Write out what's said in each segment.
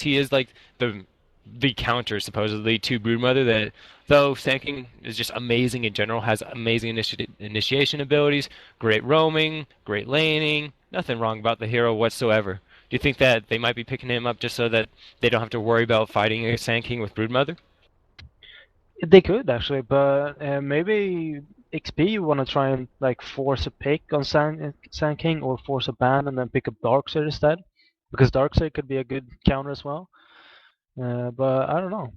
he is like the counter supposedly to Broodmother. That though Sand is just amazing in general, has amazing initiation abilities, great roaming, great laning, nothing wrong about the hero whatsoever. Do you think that they might be picking him up just so that they don't have to worry about fighting a Sand King with Broodmother? They could actually, but maybe XP you want to try and like force a pick on Sand King or force a ban and then pick up Darkseid instead, because Darkseid could be a good counter as well. But I don't know.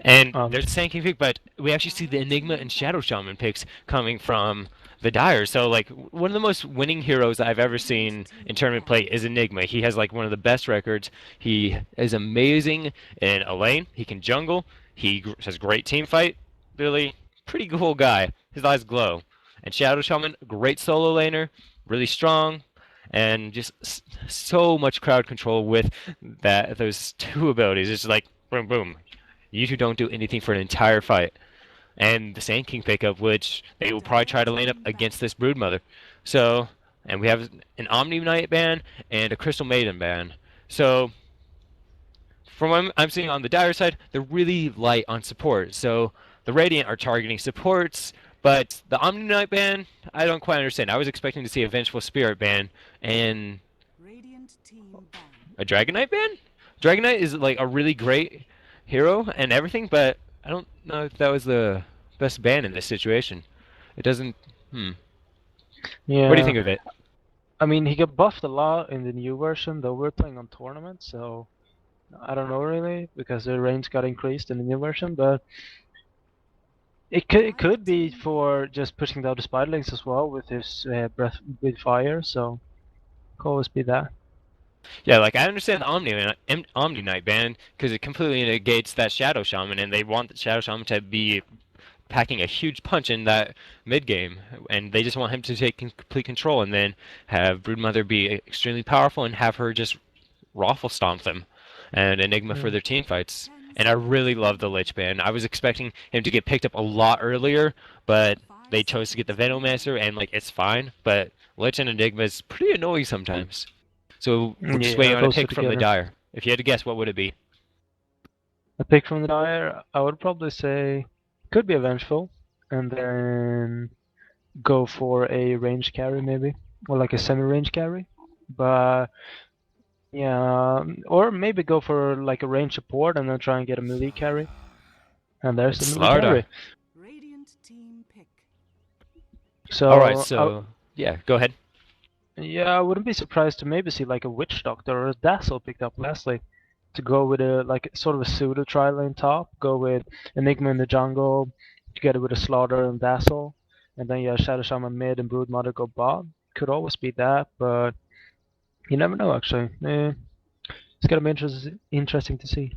And Um, there's the Sand King pick, but we actually see the Enigma and Shadow Shaman picks coming from the Dire. So like one of the most winning heroes I've ever seen in tournament play is Enigma. He has like one of the best records. He is amazing in a lane. He can jungle. He has great team fight. Really pretty cool guy. His eyes glow. And Shadow Shaman, great solo laner, really strong, and just so much crowd control with those two abilities. It's like boom boom. You two don't do anything for an entire fight. And the Sand King pickup, which they will probably try to lane up against this Broodmother. So, and we have an Omni Knight ban and a Crystal Maiden ban. So, from what I'm seeing on the Dire side, they're really light on support. So, the Radiant are targeting supports, but the Omni Knight ban, I don't quite understand. I was expecting to see a Vengeful Spirit ban and a Dragon Knight ban? Dragon Knight is like a really great hero and everything, but I don't know if that was the best ban in this situation. It doesn't. Hmm. What do you yeah, think of it? I mean he got buffed a lot in the new version, though we're playing on tournament, so I don't know really because the range got increased in the new version, but it could be for just pushing down the spiderlings as well with his breath with fire, so could always be that. Yeah, like I understand the Omni Knight ban because it completely negates that Shadow Shaman, and they want the Shadow Shaman to be packing a huge punch in that mid game, and they just want him to take complete control, and then have Broodmother be extremely powerful and have her just raffle stomp them, and Enigma for Mm. their team fights. And I really love the Lich ban. I was expecting him to get picked up a lot earlier, but they chose to get the Venomancer, and like it's fine. But Lich and Enigma is pretty annoying sometimes. So we're just Yeah, waiting on a those two pick from the together. Dire. If you had to guess, what would it be? A pick from the Dire, I would probably say could be a Vengeful, and then go for a range carry maybe, or like a semi-range carry. But yeah, or maybe go for like a range support and then try and get a melee carry. And there's the It's melee carry. Slardar. All right, So so yeah, go ahead. yeah, I wouldn't be surprised to maybe see like a Witch Doctor or a Dazzle picked up lastly. To go with a like sort of a pseudo tri-lane top, go with Enigma in the jungle, together with a Slaughter and Dazzle, and then you have Shadow Shaman mid and Broodmother go bot. Could always be that, but you never know actually. It's gonna be interesting to see.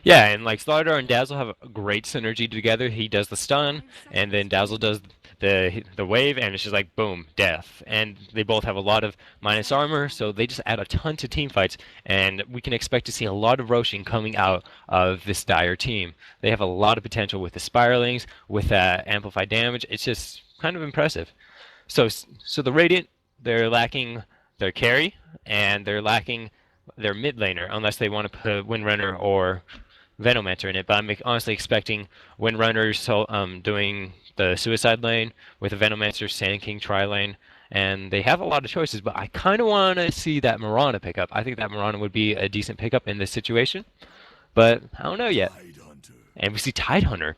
Yeah, and like Slardar and Dazzle have a great synergy together. He does the stun, and then Dazzle does the wave, and it's just like boom, death. And they both have a lot of minus armor, so they just add a ton to team fights, and we can expect to see a lot of Roshin coming out of this Dire team. They have a lot of potential with the Spiralings, with that amplified damage. It's just kind of impressive. So the Radiant, they're lacking their carry, and they're lacking their mid laner, unless they want to put Windrunner or Venomancer in it. But I'm honestly expecting Windrunner doing the Suicide lane with a Venomancer, Sand King tri lane, and they have a lot of choices. But I kind of want to see that Mirana pick up. I think that Mirana would be a decent pickup in this situation, but I don't know yet. And we see Tidehunter.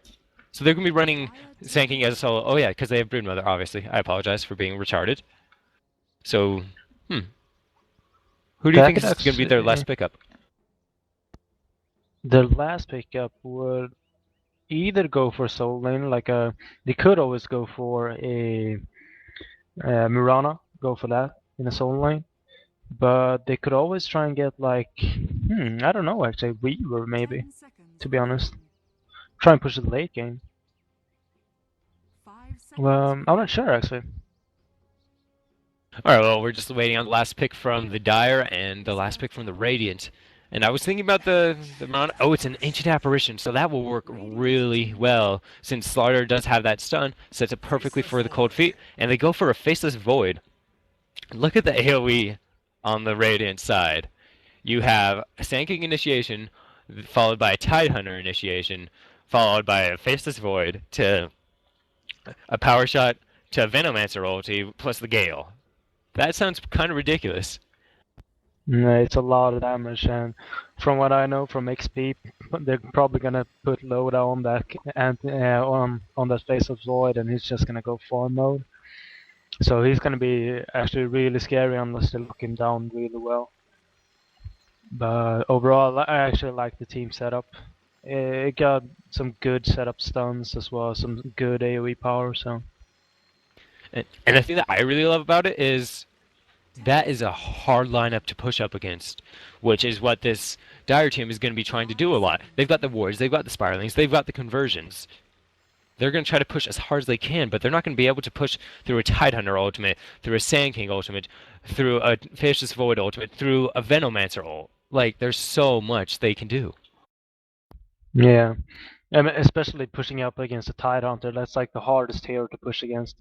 So they're going to be running Sand King as a solo. Oh yeah, because they have Broodmother, obviously. I apologize for being retarded. So, who do you That think could is going to be their last actually pickup? the last pickup would either go for soul lane, like a they could always go for a Mirana, go for that in a soul lane. But they could always try and get like I don't know actually Weaver maybe, to be honest. Try and push the late game. Well, I'm not sure actually. All right, well, we're just waiting on the last pick from the Dire and the last pick from the Radiant. And I was thinking about the oh, it's an Ancient Apparition, so that will work really well since Slaughter does have that stun, sets it perfectly for the Cold Feet, and they go for a Faceless Void. Look at the AoE on the Radiant side. You have a Sand King initiation, followed by a Tidehunter initiation, followed by a Faceless Void to a Power Shot to a Venomancer ulti plus the Gale. That sounds kind of ridiculous. No, it's a lot of damage, and from what I know from XP, they're probably gonna put Loda on that and on that face of Void, and he's just gonna go farm mode. So he's gonna be actually really scary unless they lock him down really well. But overall, I actually like the team setup. It got some good setup stuns as well, some good AoE power. So And the thing that I really love about it is that is a hard lineup to push up against, which is what this Dire team is going to be trying to do a lot. They've got the wards, they've got the spiralings, they've got the conversions. They're going to try to push as hard as they can, but they're not going to be able to push through a Tidehunter ultimate, through a Sand King ultimate, through a Faceless Void ultimate, through a Venomancer ult. Like, there's so much they can do. yeah, I mean, especially pushing up against a Tidehunter, that's like the hardest hero to push against.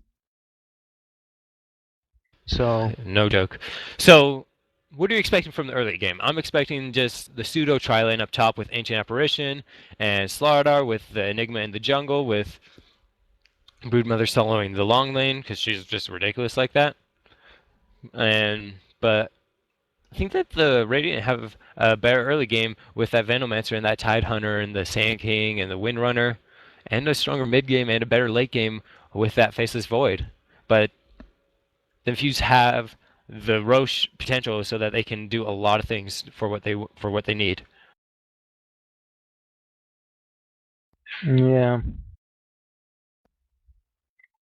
So No joke. So, what are you expecting from the early game? I'm expecting just the pseudo tri lane up top with Ancient Apparition and Slardar with the Enigma in the jungle with Broodmother soloing the long lane because she's just ridiculous like that. But I think that the Radiant have a better early game with that Venomancer and that Tidehunter and the Sand King and the Windrunner, and a stronger mid game and a better late game with that Faceless Void. But the Infuse have the Roche potential so that they can do a lot of things for what they need. yeah,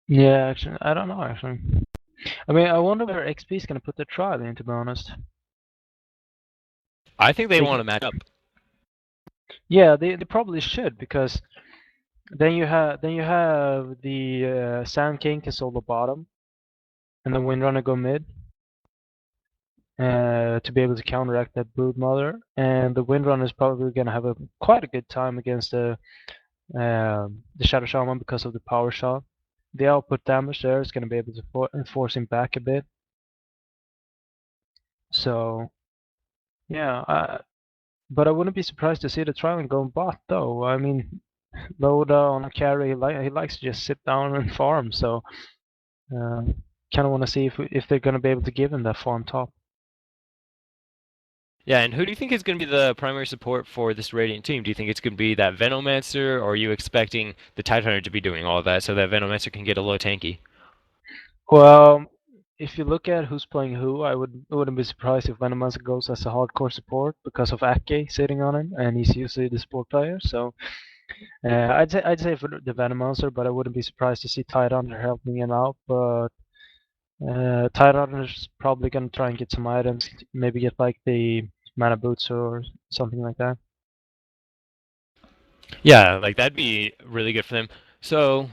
yeah. Actually, I don't know. Actually, I mean, I wonder where XP is gonna put the trial in. To be honest, I think they they, want to match up. yeah, they probably should because then you have the Sand King can solo bottom, and the Windrunner go mid. To be able to counteract that Broodmother, and the Windrunner is probably going to have quite a good time against the Shadow Shaman because of the power shot. The output damage there is going to be able to force him back a bit. So yeah, but I wouldn't be surprised to see the Trident going bot though. I mean, Loda on a carry, he likes to just sit down and farm. So kind of want to see if they're going to be able to give him that farm top. Yeah, and who do you think is going to be the primary support for this Radiant team? Do you think it's going to be that Venomancer, or are you expecting the Tidehunter to be doing all of that so that Venomancer can get a little tanky? Well, if you look at who's playing who, I wouldn't be surprised if Venomancer goes as a hardcore support because of Ake sitting on him, and he's usually the support player. So I'd say for the Venomancer, but I wouldn't be surprised to see Tidehunter helping him out. But Tidehunter's probably gonna try and get some items, maybe get like the mana boots or something like that. Yeah, like that'd be really good for them. So,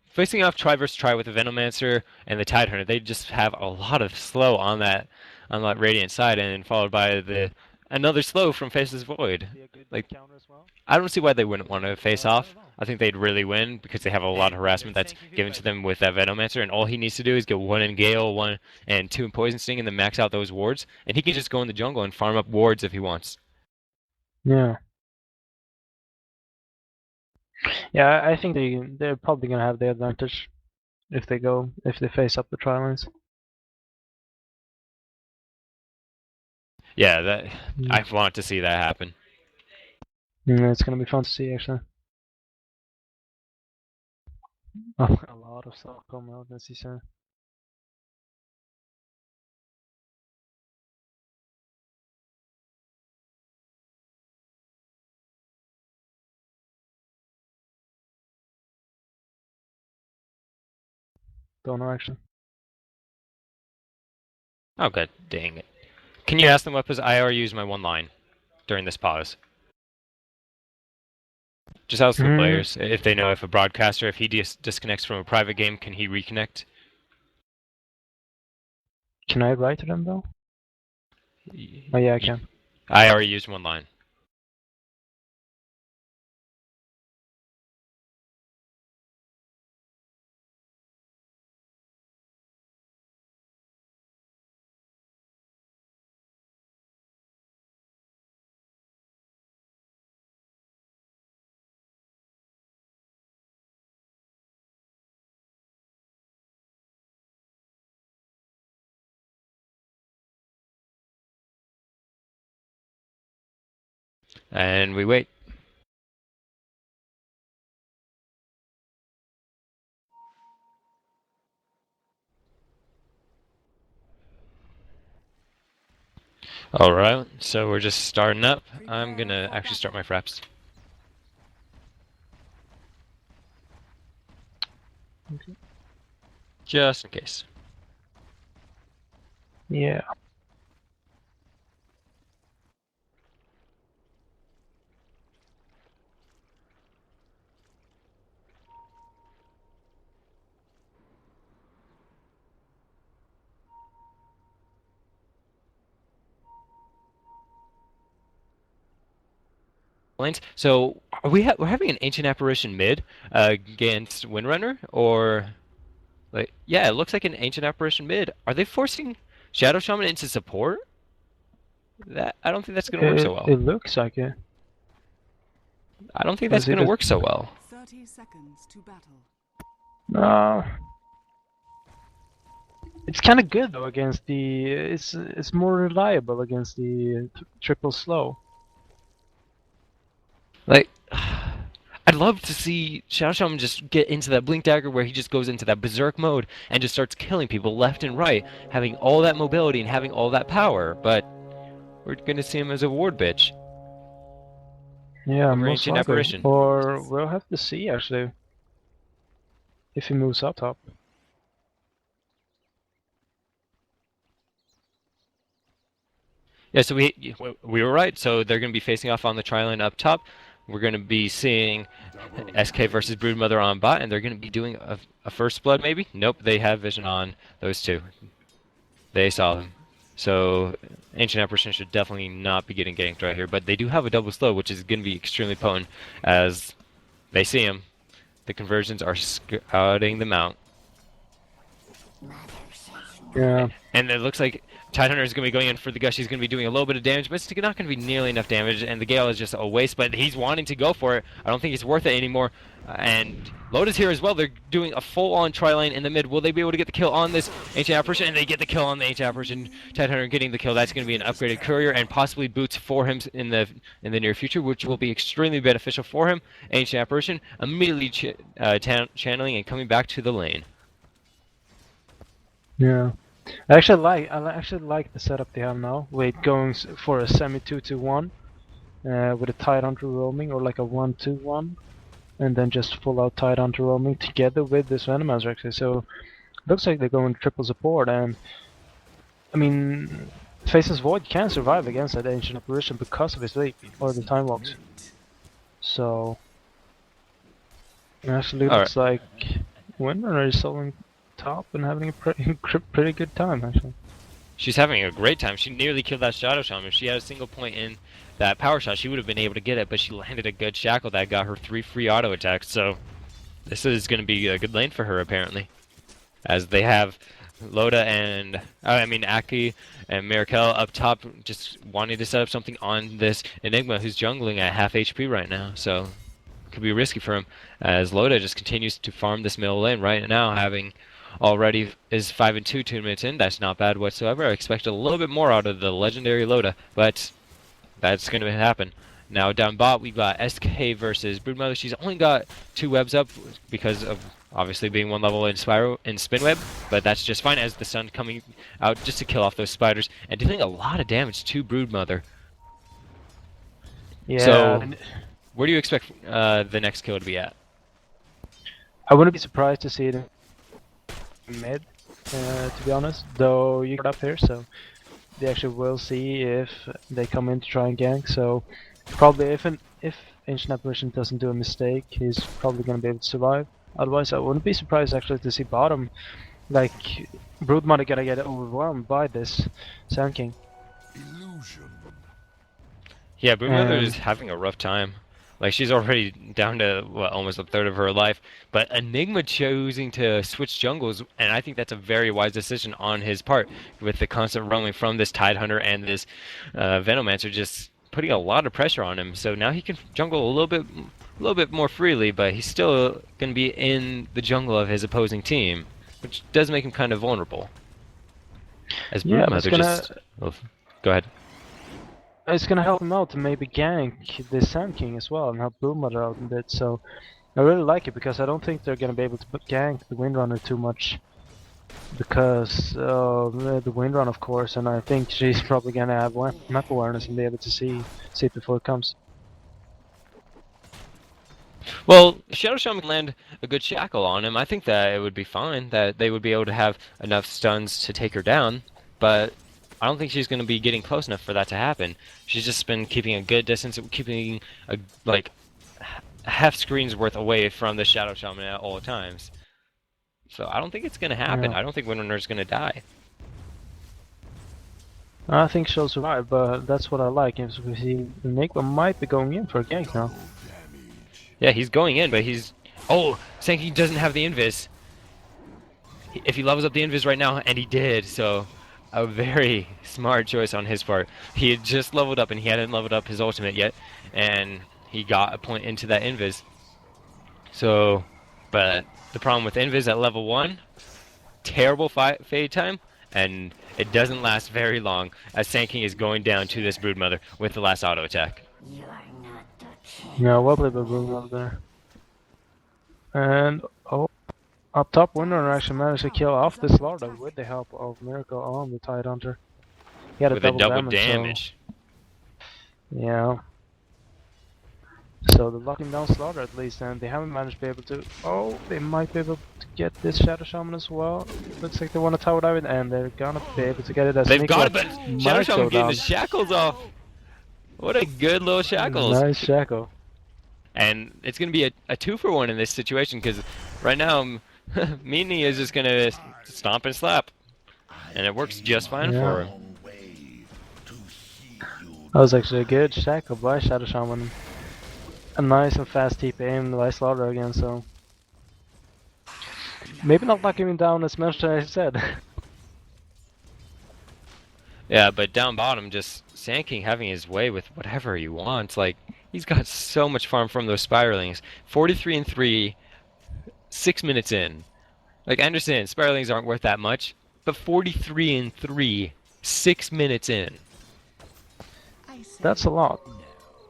facing off try versus try with the Venomancer and the Tidehunter, they just have a lot of slow on that Radiant side, and followed by the another slow from Faceless Void. Be a good Like counter as well. I don't see why they wouldn't want to face I don't off. know. I think they'd really win because they have a lot of harassment that's given to them with that Venomancer, and all he needs to do is get one in Gale, one and two in Poison Sting, and then max out those wards, and he can just go in the jungle and farm up wards if he wants. Yeah, yeah. I think they're probably gonna have the advantage if they face up the Trilines. Yeah, that Mm. I want to see that happen. It's gonna be fun to see actually. A lot of stuff coming out this season. Don't know actually. Oh, god dang it. Can you ask them what I already used my one line during this pause? Just ask the Mm, players if they know if a broadcaster, if he disconnects from a private game, can he reconnect? can I write to them though? Oh yeah, I can. I already used one line. And we wait. Alright, so we're just starting up. I'm gonna actually start my fraps. Okay. Just in case. Yeah. Lanes. So are we're having an ancient apparition mid against Windrunner, or like yeah, it looks like an ancient apparition mid. Are they forcing Shadow Shaman into support? That I don't think that's gonna work so well. It looks like it. I don't think Or that's is it gonna just... work so well. 30 seconds to battle. No. It's kind of good though against the. It's more reliable against the triple slow. Like, I'd love to see Shadow Shaman just get into that Blink Dagger where he just goes into that berserk mode and just starts killing people left and right, having all that mobility and having all that power, but we're gonna see him as a ward bitch. Yeah, Over most Ancient likely. Apparition. Or we'll have to see actually if he moves up top. Yeah, so we were right. So they're going to be facing off on the tri-lane up top. We're going to be seeing SK versus Broodmother on bot, and they're going to be doing a first blood maybe? Nope, they have vision on those two. They saw them. So Ancient Apparition should definitely not be getting ganked right here, but they do have a double slow, which is going to be extremely potent as they see him. The conversions are scouting them out. Yeah. And it looks like Tidehunter is going to be going in for the gush. He's going to be doing a little bit of damage, but it's not going to be nearly enough damage, and the Gale is just a waste, but he's wanting to go for it. I don't think it's worth it anymore. And Loda's here as well. They're doing a full-on tri-lane in the mid. Will they be able to get the kill on this Ancient Apparition? And they get the kill on the Ancient Apparition. Tidehunter getting the kill. That's going to be an upgraded courier and possibly boots for him in the near future, which will be extremely beneficial for him. Ancient Apparition immediately channeling and coming back to the lane. Yeah. I actually like the setup they have now. With going for a semi 2-2-1 with a Tidehunter roaming, or like a 1-2-1, and then just full out Tidehunter roaming together with this Venomancer actually. So looks like they're going triple support, and I mean, Faceless Void can survive against that Ancient Apparition because of his leap or the time walks. So it actually looks like Windrunner is soloing top and having a pretty good time actually. She's having a great time. She nearly killed that Shadow Shaman. If she had a single point in that power shot, she would have been able to get it, but she landed a good shackle that got her 3 free auto attacks. So this is going to be a good lane for her apparently, as they have Loda and Aki and Mirakel up top, just wanting to set up something on this Enigma, who's jungling at half HP right now. So it could be risky for him, as Loda just continues to farm this middle lane right now, having already is 5-2 2 minutes in. That's not bad whatsoever. I expect a little bit more out of the legendary Loda, but that's going to happen. Now down bot, we got SK versus Broodmother. She's only got 2 webs up because of obviously being 1 level in Spyro and Spin Web, but that's just fine as the sun coming out just to kill off those spiders and dealing a lot of damage to Broodmother. Yeah. So where do you expect the next kill to be at? I wouldn't be surprised to see it in mid, to be honest. Though you got up here, so they actually will see if they come in to try and gank. So probably if Ancient Apparition doesn't do a mistake, he's probably gonna be able to survive. Otherwise, I wouldn't be surprised actually to see bottom, like Broodmother gonna get overwhelmed by this Sand King. Illusion. Yeah, Broodmother is having a rough time. Like, she's already down to, what, almost a third of her life. But Enigma choosing to switch jungles, and I think that's a very wise decision on his part, with the constant roaming from this Tidehunter and this Venomancer, just putting a lot of pressure on him. So now he can jungle a little bit more freely, but he's still going to be in the jungle of his opposing team, which does make him kind of vulnerable. As Broodmother gonna... go ahead. It's gonna help him out to maybe gank the Sand King as well and help Broodmother out a bit. So I really like it because I don't think they're gonna be able to gank the Windrunner too much because of the Windrun, of course. And I think she's probably gonna have map awareness and be able to see it before it comes. Well, Shadow Shaman can land a good shackle on him. I think that it would be fine, that they would be able to have enough stuns to take her down, but I don't think she's going to be getting close enough for that to happen. She's just been keeping a good distance, keeping like half screen's worth away from the Shadow Shaman at all times. So I don't think it's going to happen. Yeah. I don't think Windrunner's going to die. I think she'll survive, but that's what I like. If we see Enigma might be going in for a gank now. Yeah, he's going in, but he's... Oh, Sankey doesn't have the invis. If he levels up the invis right now, and he did, so a very smart choice on his part. He had just leveled up, and he hadn't leveled up his ultimate yet, and he got a point into that invis. So, but the problem with invis at level 1, terrible fade time, and it doesn't last very long, as Sankey is going down to this Broodmother with the last auto attack. Yeah, well played by Broodmother there. And, oh, up top, Windrunner actually managed to kill off the Slaughter with the help of Miracle on the Tidehunter. He had With a double damage. damage. So, yeah. So they're locking down Slaughter at least, and they haven't managed to be able to... Oh, they might be able to get this Shadow Shaman as well. Looks like they want to tower dive it, and they're gonna be able to get it as They've got it, Nicholas but Shadow might Shaman go getting down. the shackles off. What a good little shackles. Nice shackle. And it's going to be a 2-for-1 in this situation, because right now, Meanie is just going to stomp and slap. And it works just fine for him. That was actually a good shackle by Shadow Shaman. A nice and fast TP aim by Slaughter again, so... Maybe not locking him down as much as I said. Yeah, but down bottom, just Sand King having his way with whatever he wants. Like, he's got so much farm from those Spiralings. 43 and 3, 6 minutes in. Like, I understand, Spiralings aren't worth that much, but 43 and 3, 6 minutes in. That's a lot.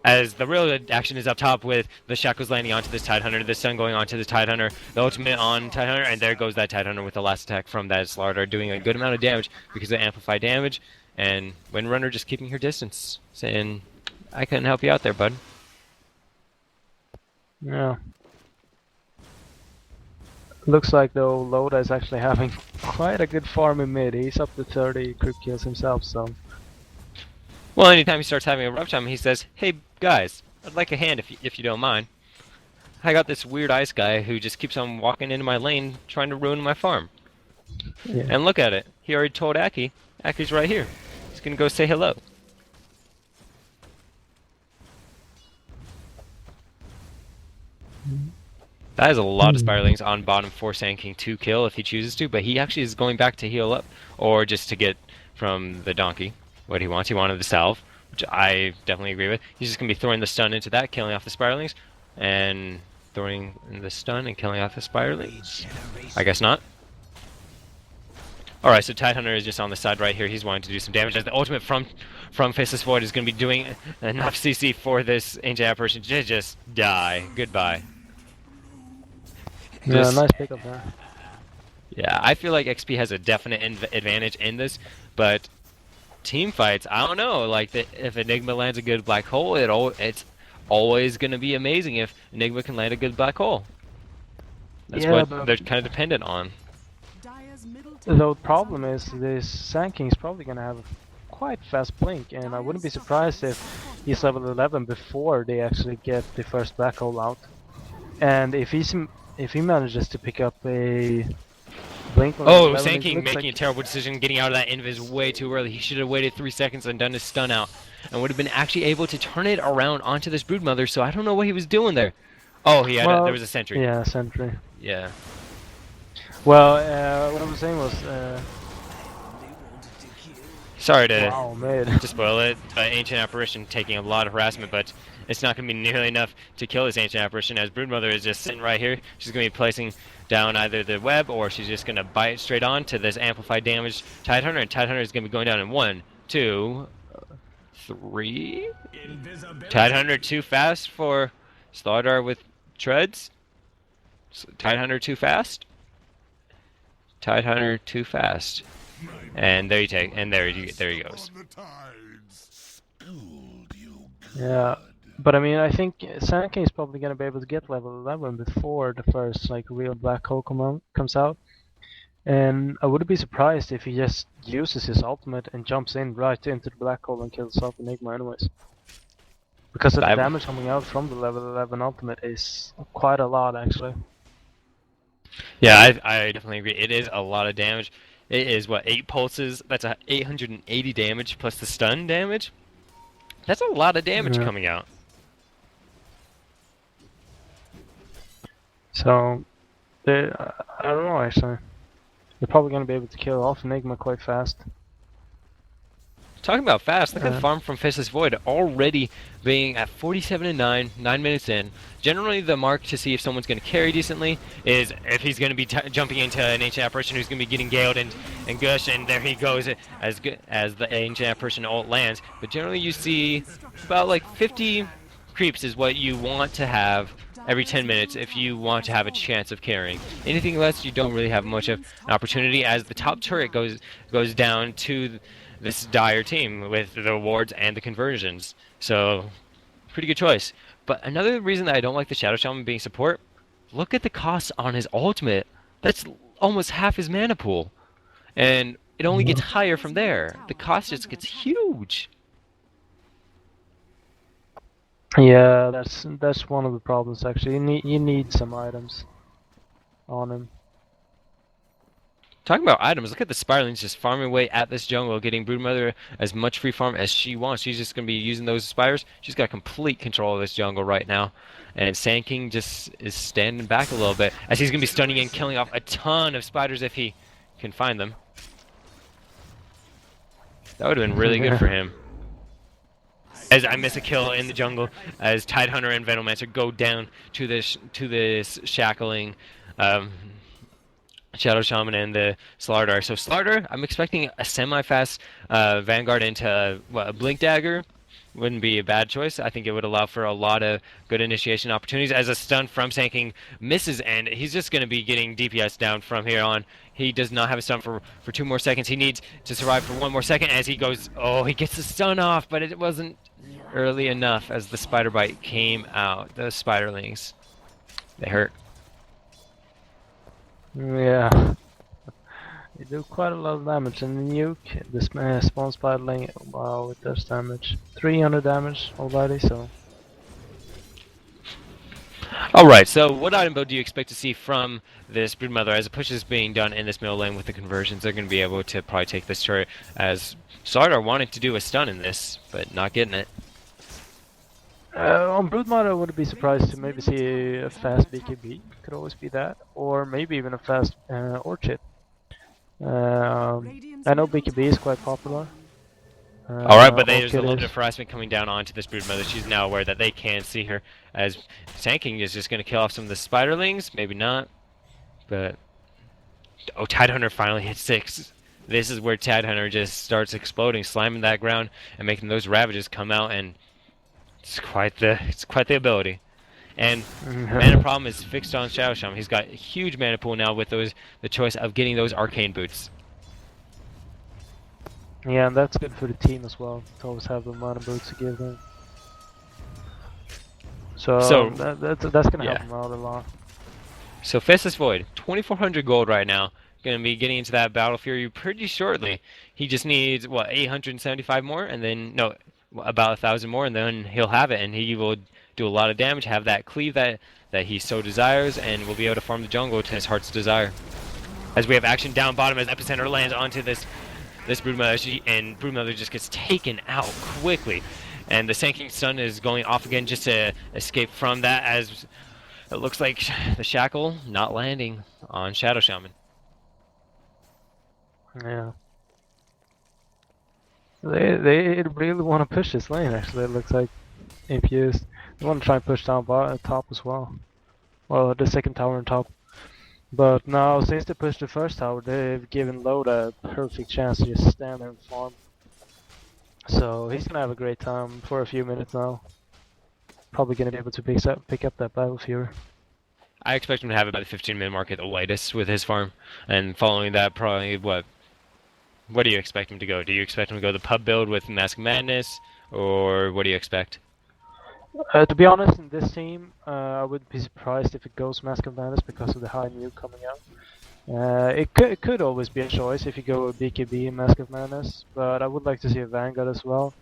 As the real action is up top with the shackles landing onto this Tidehunter, the stun going onto the Tidehunter, the ultimate on Tidehunter, and there goes that Tidehunter with the last attack from that Slaughter, doing a good amount of damage because of amplified damage, and Windrunner just keeping her distance, saying, I couldn't help you out there, bud. Yeah. Looks like though Loda is actually having quite a good farm in mid. He's up to 30 crit kills himself, so... Well, anytime he starts having a rough time, he says, hey, guys, I'd like a hand if you don't mind. I got this weird ice guy who just keeps on walking into my lane trying to ruin my farm. Yeah. And look at it. He already told Aki. Aki's right here. He's gonna go say hello. That is a lot of Spiralings on bottom for Sand King to kill if he chooses to, but he actually is going back to heal up, or just to get from the donkey what he wants. He wanted the salve, which I definitely agree with. He's just going to be throwing the stun into that, killing off the Spiralings, and throwing the stun and killing off the Spiralings. I guess not. Alright, so Tidehunter is just on the side right here. He's wanting to do some damage. As the ultimate from Faceless Void is going to be doing enough CC for this Ancient Apparition to just die. Goodbye. Yeah, nice pickup there. Yeah, I feel like XP has a definite advantage in this, but team fights, I don't know. Like, if Enigma lands a good black hole, it's always going to be amazing if Enigma can land a good black hole. That's what they're kind of dependent on. The problem is this Sand King is probably going to have a quite fast blink, and I wouldn't be surprised if he's level 11 before they actually get the first black hole out. And if he manages to pick up a blink... Oh, Sand King making a terrible decision, getting out of that invis way too early. He should have waited 3 seconds and done his stun out, and would have been actually able to turn it around onto this Broodmother, so I don't know what he was doing there. Oh, he had there was a sentry. Yeah, sentry. Yeah. Well, what I was saying was... Sorry to to spoil it, but Ancient Apparition taking a lot of harassment, but it's not going to be nearly enough to kill this Ancient Apparition, as Broodmother is just sitting right here. She's going to be placing down either the web, or she's just going to bite straight on to this amplified damage Tidehunter, and Tidehunter is going to be going down in 1, 2, 3. Tidehunter too fast for Slardar with treads. Tidehunter too fast. Tidehunter too fast. And there you take, and there he goes. Yeah, but I mean, I think Sand King's probably gonna be able to get level 11 before the first like real black hole comes out. And I wouldn't be surprised if he just uses his ultimate and jumps in right into the black hole and kills off Enigma anyways. Because the damage coming out from the level 11 ultimate is quite a lot actually. Yeah, I definitely agree. It is a lot of damage. It is, what, 8 pulses? That's 880 damage plus the stun damage? That's a lot of damage coming out. So, I don't know actually. They're probably going to be able to kill off Enigma quite fast. Talking about fast, look at the farm from Faceless Void already being at 47-9, 9 minutes in. Generally, the mark to see if someone's going to carry decently is if he's going to be jumping into an Ancient Apparition who's going to be getting Galed and Gush, and there he goes as good as the Ancient Apparition ult lands. But generally, you see about like 50 creeps is what you want to have every 10 minutes if you want to have a chance of carrying. Anything less, you don't really have much of an opportunity, as the top turret goes down to this dire team with the wards and the conversions. So, pretty good choice. But another reason that I don't like the Shadow Shaman being support, look at the cost on his ultimate. That's almost half his mana pool. And it only gets higher from there. The cost just gets huge. Yeah, that's one of the problems actually. You need some items on him. Talking about items, look at the Spiralings just farming away at this jungle, getting Broodmother as much free farm as she wants. She's just going to be using those Spires. She's got complete control of this jungle right now. And Sand King just is standing back a little bit, as he's going to be stunning and killing off a ton of spiders if he can find them. That would have been really good for him. As I miss a kill in the jungle, as Tidehunter and Venomancer go down to this shackling Shadow Shaman and the Slardar. So Slardar, I'm expecting a semi-fast Vanguard into a Blink Dagger. Wouldn't be a bad choice. I think it would allow for a lot of good initiation opportunities, as a stun from Sand King misses, and he's just going to be getting DPS down from here on. He does not have a stun for 2 more seconds. He needs to survive for 1 more second as he goes. Oh, he gets the stun off, but it wasn't early enough as the Spider Bite came out. The Spiderlings, they hurt. Yeah, they do quite a lot of damage, and the nuke, the spawn spiderling, wow, it does damage. 300 damage already, so. Alright, so what item build do you expect to see from this Broodmother as the push is being done in this middle lane with the conversions? They're going to be able to probably take this turret, as Slardar wanted to do a stun in this, but not getting it. On Broodmother, I wouldn't be surprised to maybe see a fast BKB. Could always be that, or maybe even a fast Orchid. I know BKB is quite popular. Alright, but there's a little bit of harassment coming down onto this Broodmother. She's now aware that they can see her, as Sand King is just going to kill off some of the Spiderlings. Maybe not, but... Oh, Tidehunter finally hit 6. This is where Tidehunter just starts exploding, slamming that ground, and making those Ravages come out, and it's quite the ability. And mana problem is fixed on Shadow Shaman. He's got a huge mana pool now with the choice of getting those Arcane Boots. Yeah, and that's good for the team as well, to always have the mana boots to give them. So that's gonna help him out a lot. So Faceless Void, 2,400 gold right now. Gonna be getting into that Battle Fury pretty shortly. He just needs, what, 875 more, and then, no, about 1,000 more, and then he'll have it, and he will do a lot of damage, have that cleave that he so desires, and will be able to farm the jungle to his heart's desire. As we have action down bottom as Epicenter lands onto this Broodmother, and Broodmother just gets taken out quickly. And the Sand King stun is going off again just to escape from that, as it looks like the Shackle not landing on Shadow Shaman. Yeah. They really want to push this lane, actually, it looks like. APUs. They want to try and push down top as well. Well, the second tower on top. But now, since they pushed the first tower, they've given Load a perfect chance to just stand there and farm. So he's gonna have a great time for a few minutes now. Probably gonna be able to pick up that Battle Fury. I expect him to have about the 15-minute mark at the latest with his farm, and following that, probably what? What do you expect him to go? Do you expect him to go the pub build with Mask of Madness, or what do you expect? To be honest, in this team, I wouldn't be surprised if it goes Mask of Madness because of the high nuke coming out. It could always be a choice if you go with BKB and Mask of Madness, but I would like to see a Vanguard as well.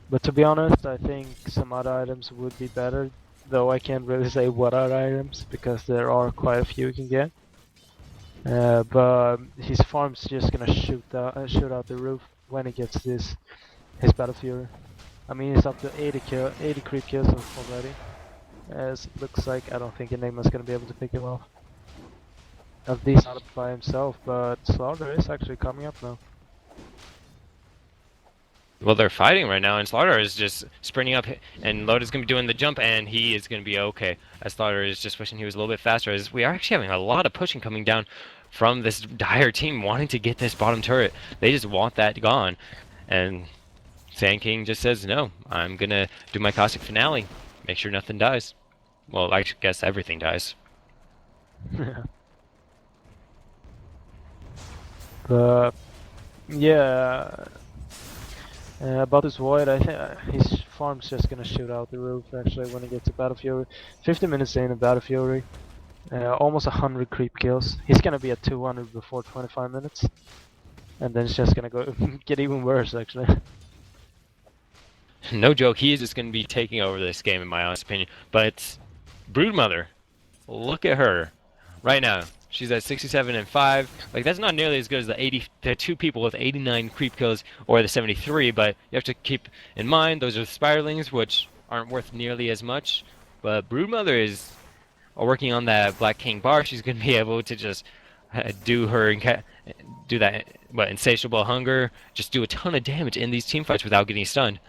But to be honest, I think some other items would be better, though I can't really say what other items because there are quite a few you can get. But his farm's just gonna shoot out the roof when he gets his Battle Fury. I mean, he's up to 80 creep kills already. As it looks like, I don't think Enigma's gonna be able to pick him off. At least not by himself, but Slaughter is actually coming up now. Well, they're fighting right now, and Slaughter is just sprinting up, and Loda's going to be doing the jump, and he is going to be okay. As Slaughter is just wishing he was a little bit faster, as we are actually having a lot of pushing coming down from this Dire team, wanting to get this bottom turret. They just want that gone, and Sand King just says, no, I'm going to do my Caustic Finale, make sure nothing dies. Well, I guess everything dies. But yeah, about this Void, I think his farm's just gonna shoot out the roof actually when he gets to Battle Fury. 50 minutes in Battle Fury, almost 100 creep kills. He's gonna be at 200 before 25 minutes, and then it's just gonna go get even worse actually. No joke, he is just going to be taking over this game in my honest opinion. But Broodmother, look at her right now. She's at 67 and 5. Like, that's not nearly as good as the two people with 89 creep kills or the 73, but you have to keep in mind those are the Spiralings, which aren't worth nearly as much. But Broodmother is working on that Black King bar. She's going to be able to just do that insatiable hunger, just do a ton of damage in these team fights without getting stunned.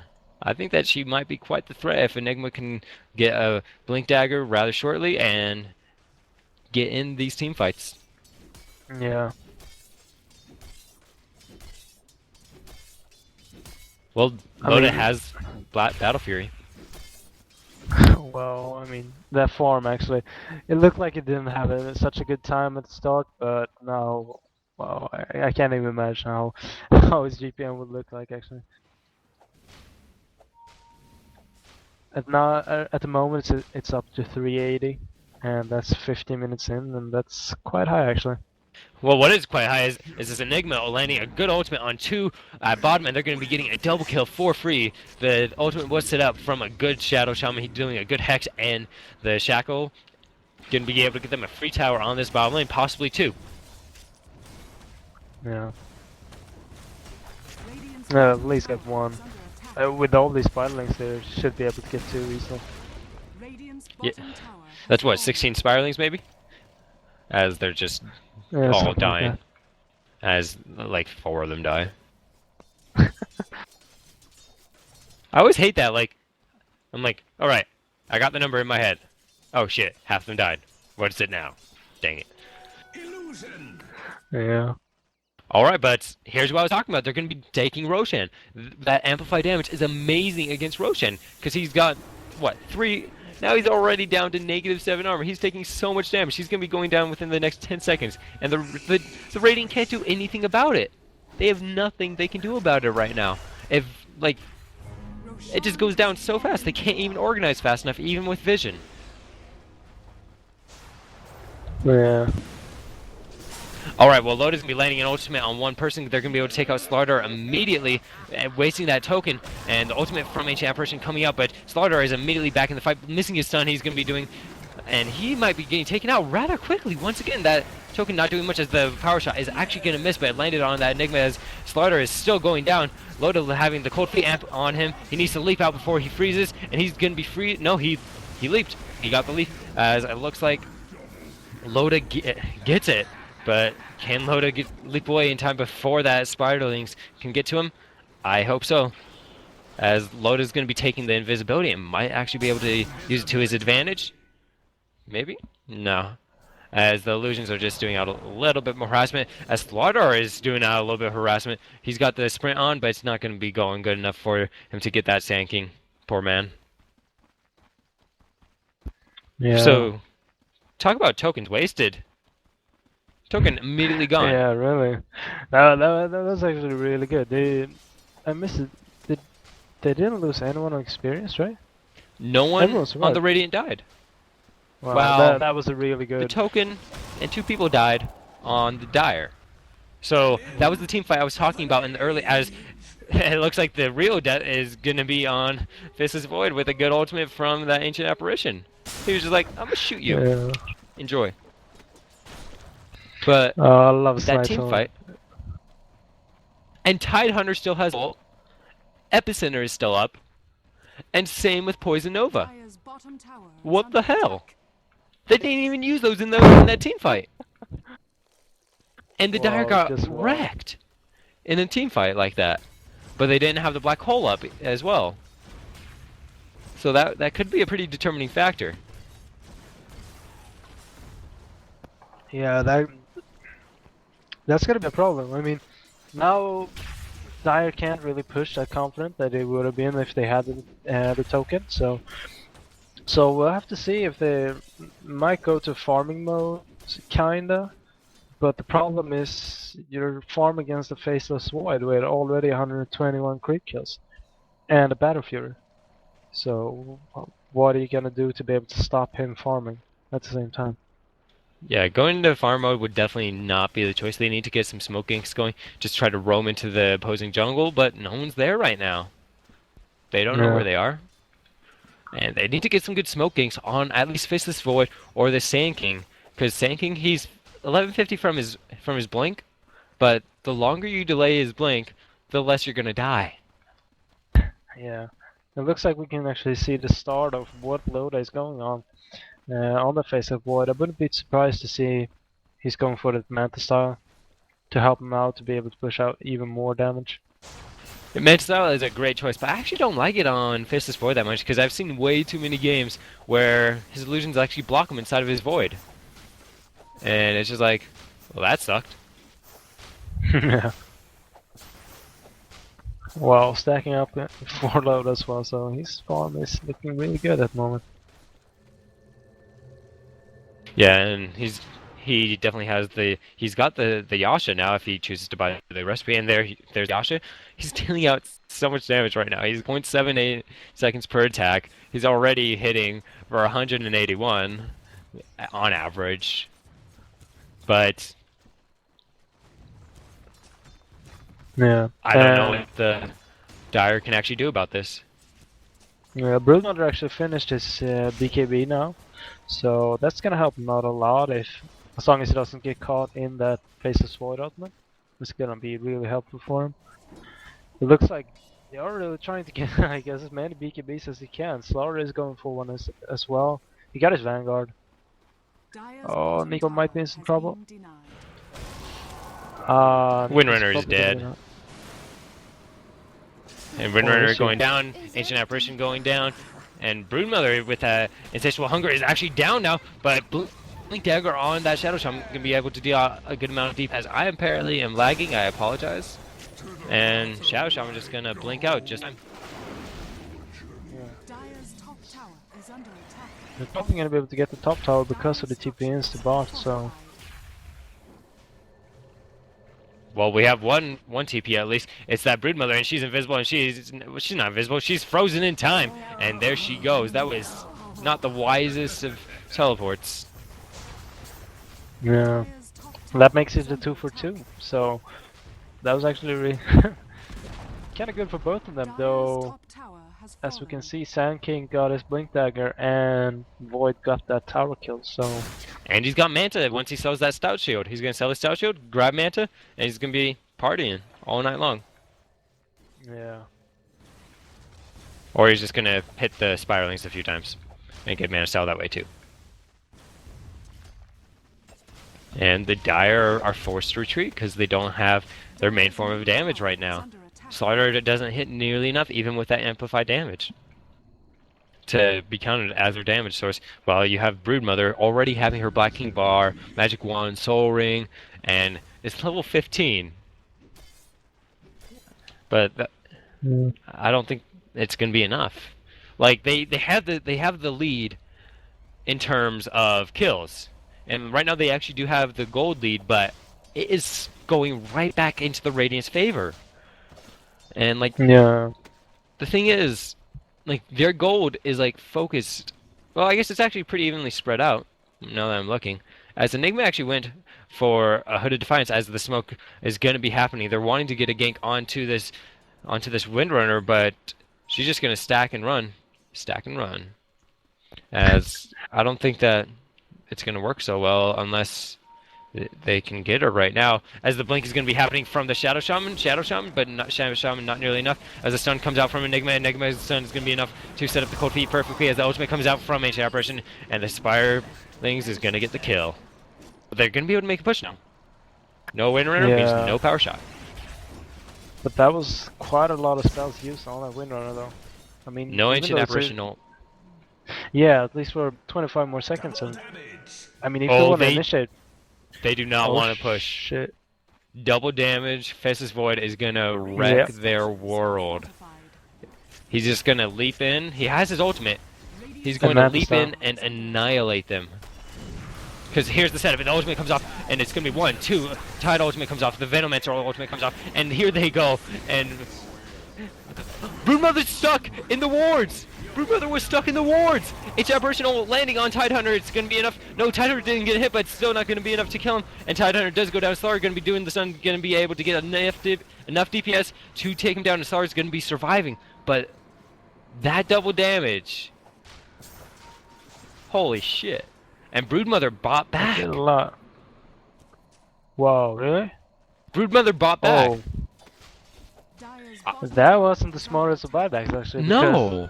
I think that she might be quite the threat if Enigma can get a Blink Dagger rather shortly and get in these team fights. Yeah. Well, Loda has Battle Fury. Well, I mean, that farm actually, it looked like it didn't have such a good time at the start, but now, well, I can't even imagine how his GPM would look like actually. At the moment, it's up to 380, and that's 15 minutes in, and that's quite high actually. Well, what is quite high is this Enigma landing a good ultimate on two at bottom, and they're going to be getting a double kill for free. The ultimate was set up from a good Shadow Shaman. He's doing a good Hex and the Shackle. Going to be able to get them a free tower on this bottom lane, possibly two. Yeah. At least get one. With all these Spiralings, they should be able to get two easily. Yeah. That's what, 16 Spiralings maybe? As they're just all dying. Like as like 4 of them die. I always hate that, like, I'm like, alright, I got the number in my head. Oh shit, half of them died. What is it now? Dang it. Illusion. Yeah. Alright, but here's what I was talking about. They're going to be taking Roshan. That amplified damage is amazing against Roshan, because he's got, what, 3... Now he's already down to -7 armor. He's taking so much damage. He's going to be going down within the next 10 seconds. And the Radiant can't do anything about it. They have nothing they can do about it right now. If, like, it just goes down so fast. They can't even organize fast enough, even with vision. Yeah. Alright, well, Loda's going to be landing an ultimate on one person. They're going to be able to take out Slaughter immediately, wasting that token. And the ultimate from Ancient Apparition coming out, but Slaughter is immediately back in the fight, missing his stun. He's going to be doing... And he might be getting taken out rather quickly. Once again, that token not doing much as the power shot is actually going to miss, but it landed on that Enigma as Slaughter is still going down. Loda having the Cold Feet amp on him. He needs to leap out before he freezes, and he's going to be free. No, he leaped. He got the leap, as it looks like Loda gets it. But can Loda leap away in time before that Spiderlings can get to him? I hope so. As Loda's going to be taking the invisibility and might actually be able to use it to his advantage. Maybe? No. as the illusions are just doing out a little bit more harassment. As Slaughter is doing out a little bit of harassment, he's got the sprint on, but it's not going to be going good enough for him to get that Sand King. Poor man. Yeah. So, talk about tokens wasted. Token immediately gone. Yeah, really. That was actually really good. I missed it. They didn't lose anyone on experience, right? No one Everyone on survived. the Radiant died. Wow, Well, that was a really The good. token and 2 people died on the Dire. So that was the team fight I was talking about in the early. As it looks like the real death is gonna be on Fistless Void with a good ultimate from that Ancient Apparition. He was just like, "I'm gonna shoot you. Yeah. Enjoy." But Oh, I love that Snipe team Zone. fight, and Tidehunter still has ult. Epicenter is still up, and same with Poison Nova. Dire's bottom tower is What under the hell? attack. They didn't even use those in that team fight. And the Dire Wow, got just wow. wrecked in a team fight like that. But they didn't have the black hole up as well. So that could be a pretty determining factor. Yeah, that's gonna be a problem. I mean, now Dire can't really push that confident that they would have been if they had the token. So we'll have to see if they might go to farming mode, kinda. But the problem is you're farm against the Faceless Void with already 121 creep kills and a Battle Fury. So what are you gonna do to be able to stop him farming at the same time? Yeah, going into farm mode would definitely not be the choice. They need to get some smoke ganks going. Just try to roam into the opposing jungle, but no one's there right now. They don't know Yeah. where they are. And they need to get some good smoke ganks on at least Fistless Void or the Sand King. Because Sand King, he's 1150 from his blink, but the longer you delay his blink, the less you're gonna die. Yeah. It looks like we can actually see the start of what Loda is going on the face of Void. I wouldn't be surprised to see he's going for the Manta style to help him out to be able to push out even more damage. Manta style is a great choice, but I actually don't like it on Fistless Void that much because I've seen way too many games where his illusions actually block him inside of his void. And it's just like, well, that sucked. Yeah. Well, stacking up for Loda as well, so his farm is looking really good at the moment. Yeah, and he definitely has he's got the Yasha now if he chooses to buy the recipe, and there's Yasha. He's dealing out so much damage right now. He's 0.78 seconds per attack. He's already hitting for 181 on average. But Yeah. I don't know what the Dire can actually do about this. Yeah, Broodmother actually finished his BKB now, so that's gonna help him out a lot as long as he doesn't get caught in that Faceless Void ultimate. It's gonna be really helpful for him. It looks like they are really trying to get, I guess, as many BKBs as he can. Slaughter is going for one as well. He got his Vanguard. Dire's Oh, bottom Nico might be tower in some has trouble. been denied. Windrunner is Nico's probably dead. gonna- And Oh, Windrunner is he? going down, Ancient Apparition going down, and Broodmother with Insatiable Hunger is actually down now, but Blink Dagger on that Shadow Shaman can be able to deal a good amount of defense. I apparently am lagging, I apologize. And Shadow Shaman just gonna blink out just Dire's top tower is under attack. They're probably gonna be able to get the top tower because of the TP insta bot, so well, we have one TP at least. It's that Broodmother, and she's invisible, and she's not invisible. She's frozen in time, and there she goes. That was not the wisest of teleports. yeah. Dire's top tower That makes is it a under 2 for attack. 2. So that was actually really kind of good for both of them, Dire's though. top tower has As we can fallen. see, Sand King got his Blink Dagger and Void got that tower kill. So And he's got Manta. Once he sells that Stout Shield, he's gonna sell his Stout Shield, grab Manta, and he's gonna be partying all night long. yeah, Or he's just gonna hit the Spiralings a few times and get Mana Style that way too. And the Dire are forced to retreat because they don't have their main form of damage right now. Under attack. Slaughter doesn't hit nearly enough, even with that amplified damage. to be counted as her damage source, while you have Broodmother already having her Black King Bar, Magic Wand, Soul Ring, and it's level 15. But I don't think it's going to be enough. Like they have the lead in terms of kills, and right now they actually do have the gold lead, but it is going right back into the Radiant's favor. And like Yeah. the thing is, like their gold is like focused. Well, I guess it's actually pretty evenly spread out. Now that I'm looking, as Enigma actually went for a Hooded Defiance, as the smoke is going to be happening. They're wanting to get a gank onto this Windrunner, but she's just going to stack and run, as I don't think that it's going to work so well unless they can get her right now. As the blink is going to be happening from the Shadow Shaman, but not Shadow Shaman, not nearly enough. As the stun comes out from Enigma's stun is going to be enough to set up the cold feet perfectly. As the ultimate comes out from Ancient Apparition, and the Spirelings is going to get the kill. But they're going to be able to make a push now. No Windrunner means no power shot. But that was quite a lot of spells used on that Windrunner, though. I mean, No Ancient Apparition ult. Yeah, at least for 25 more seconds. And I mean, if they want to initiate, they do not want to push. Shit. Double damage. Faceless Void is gonna wreck their world. He's just gonna leap in. He has his ultimate. He's going to leap in and annihilate them. Because here's the setup. The ultimate comes off, and it's gonna be 1, 2. Tide ultimate comes off. The Venomancer ultimate comes off, and here they go. And Broodmother's stuck in the wards. Broodmother was stuck in the wards! It's Apparition landing on Tidehunter. It's going to be enough. No, Tidehunter didn't get hit, but it's still not going to be enough to kill him. And Tidehunter does go down. Slar going to be doing the stun, going to be able to get enough DPS to take him down. And Slar is going to be surviving. But that double damage. Holy shit. And Broodmother bought back. A lot. Wow, really? Broodmother bought back. Oh. That wasn't the smartest of buybacks, actually. No!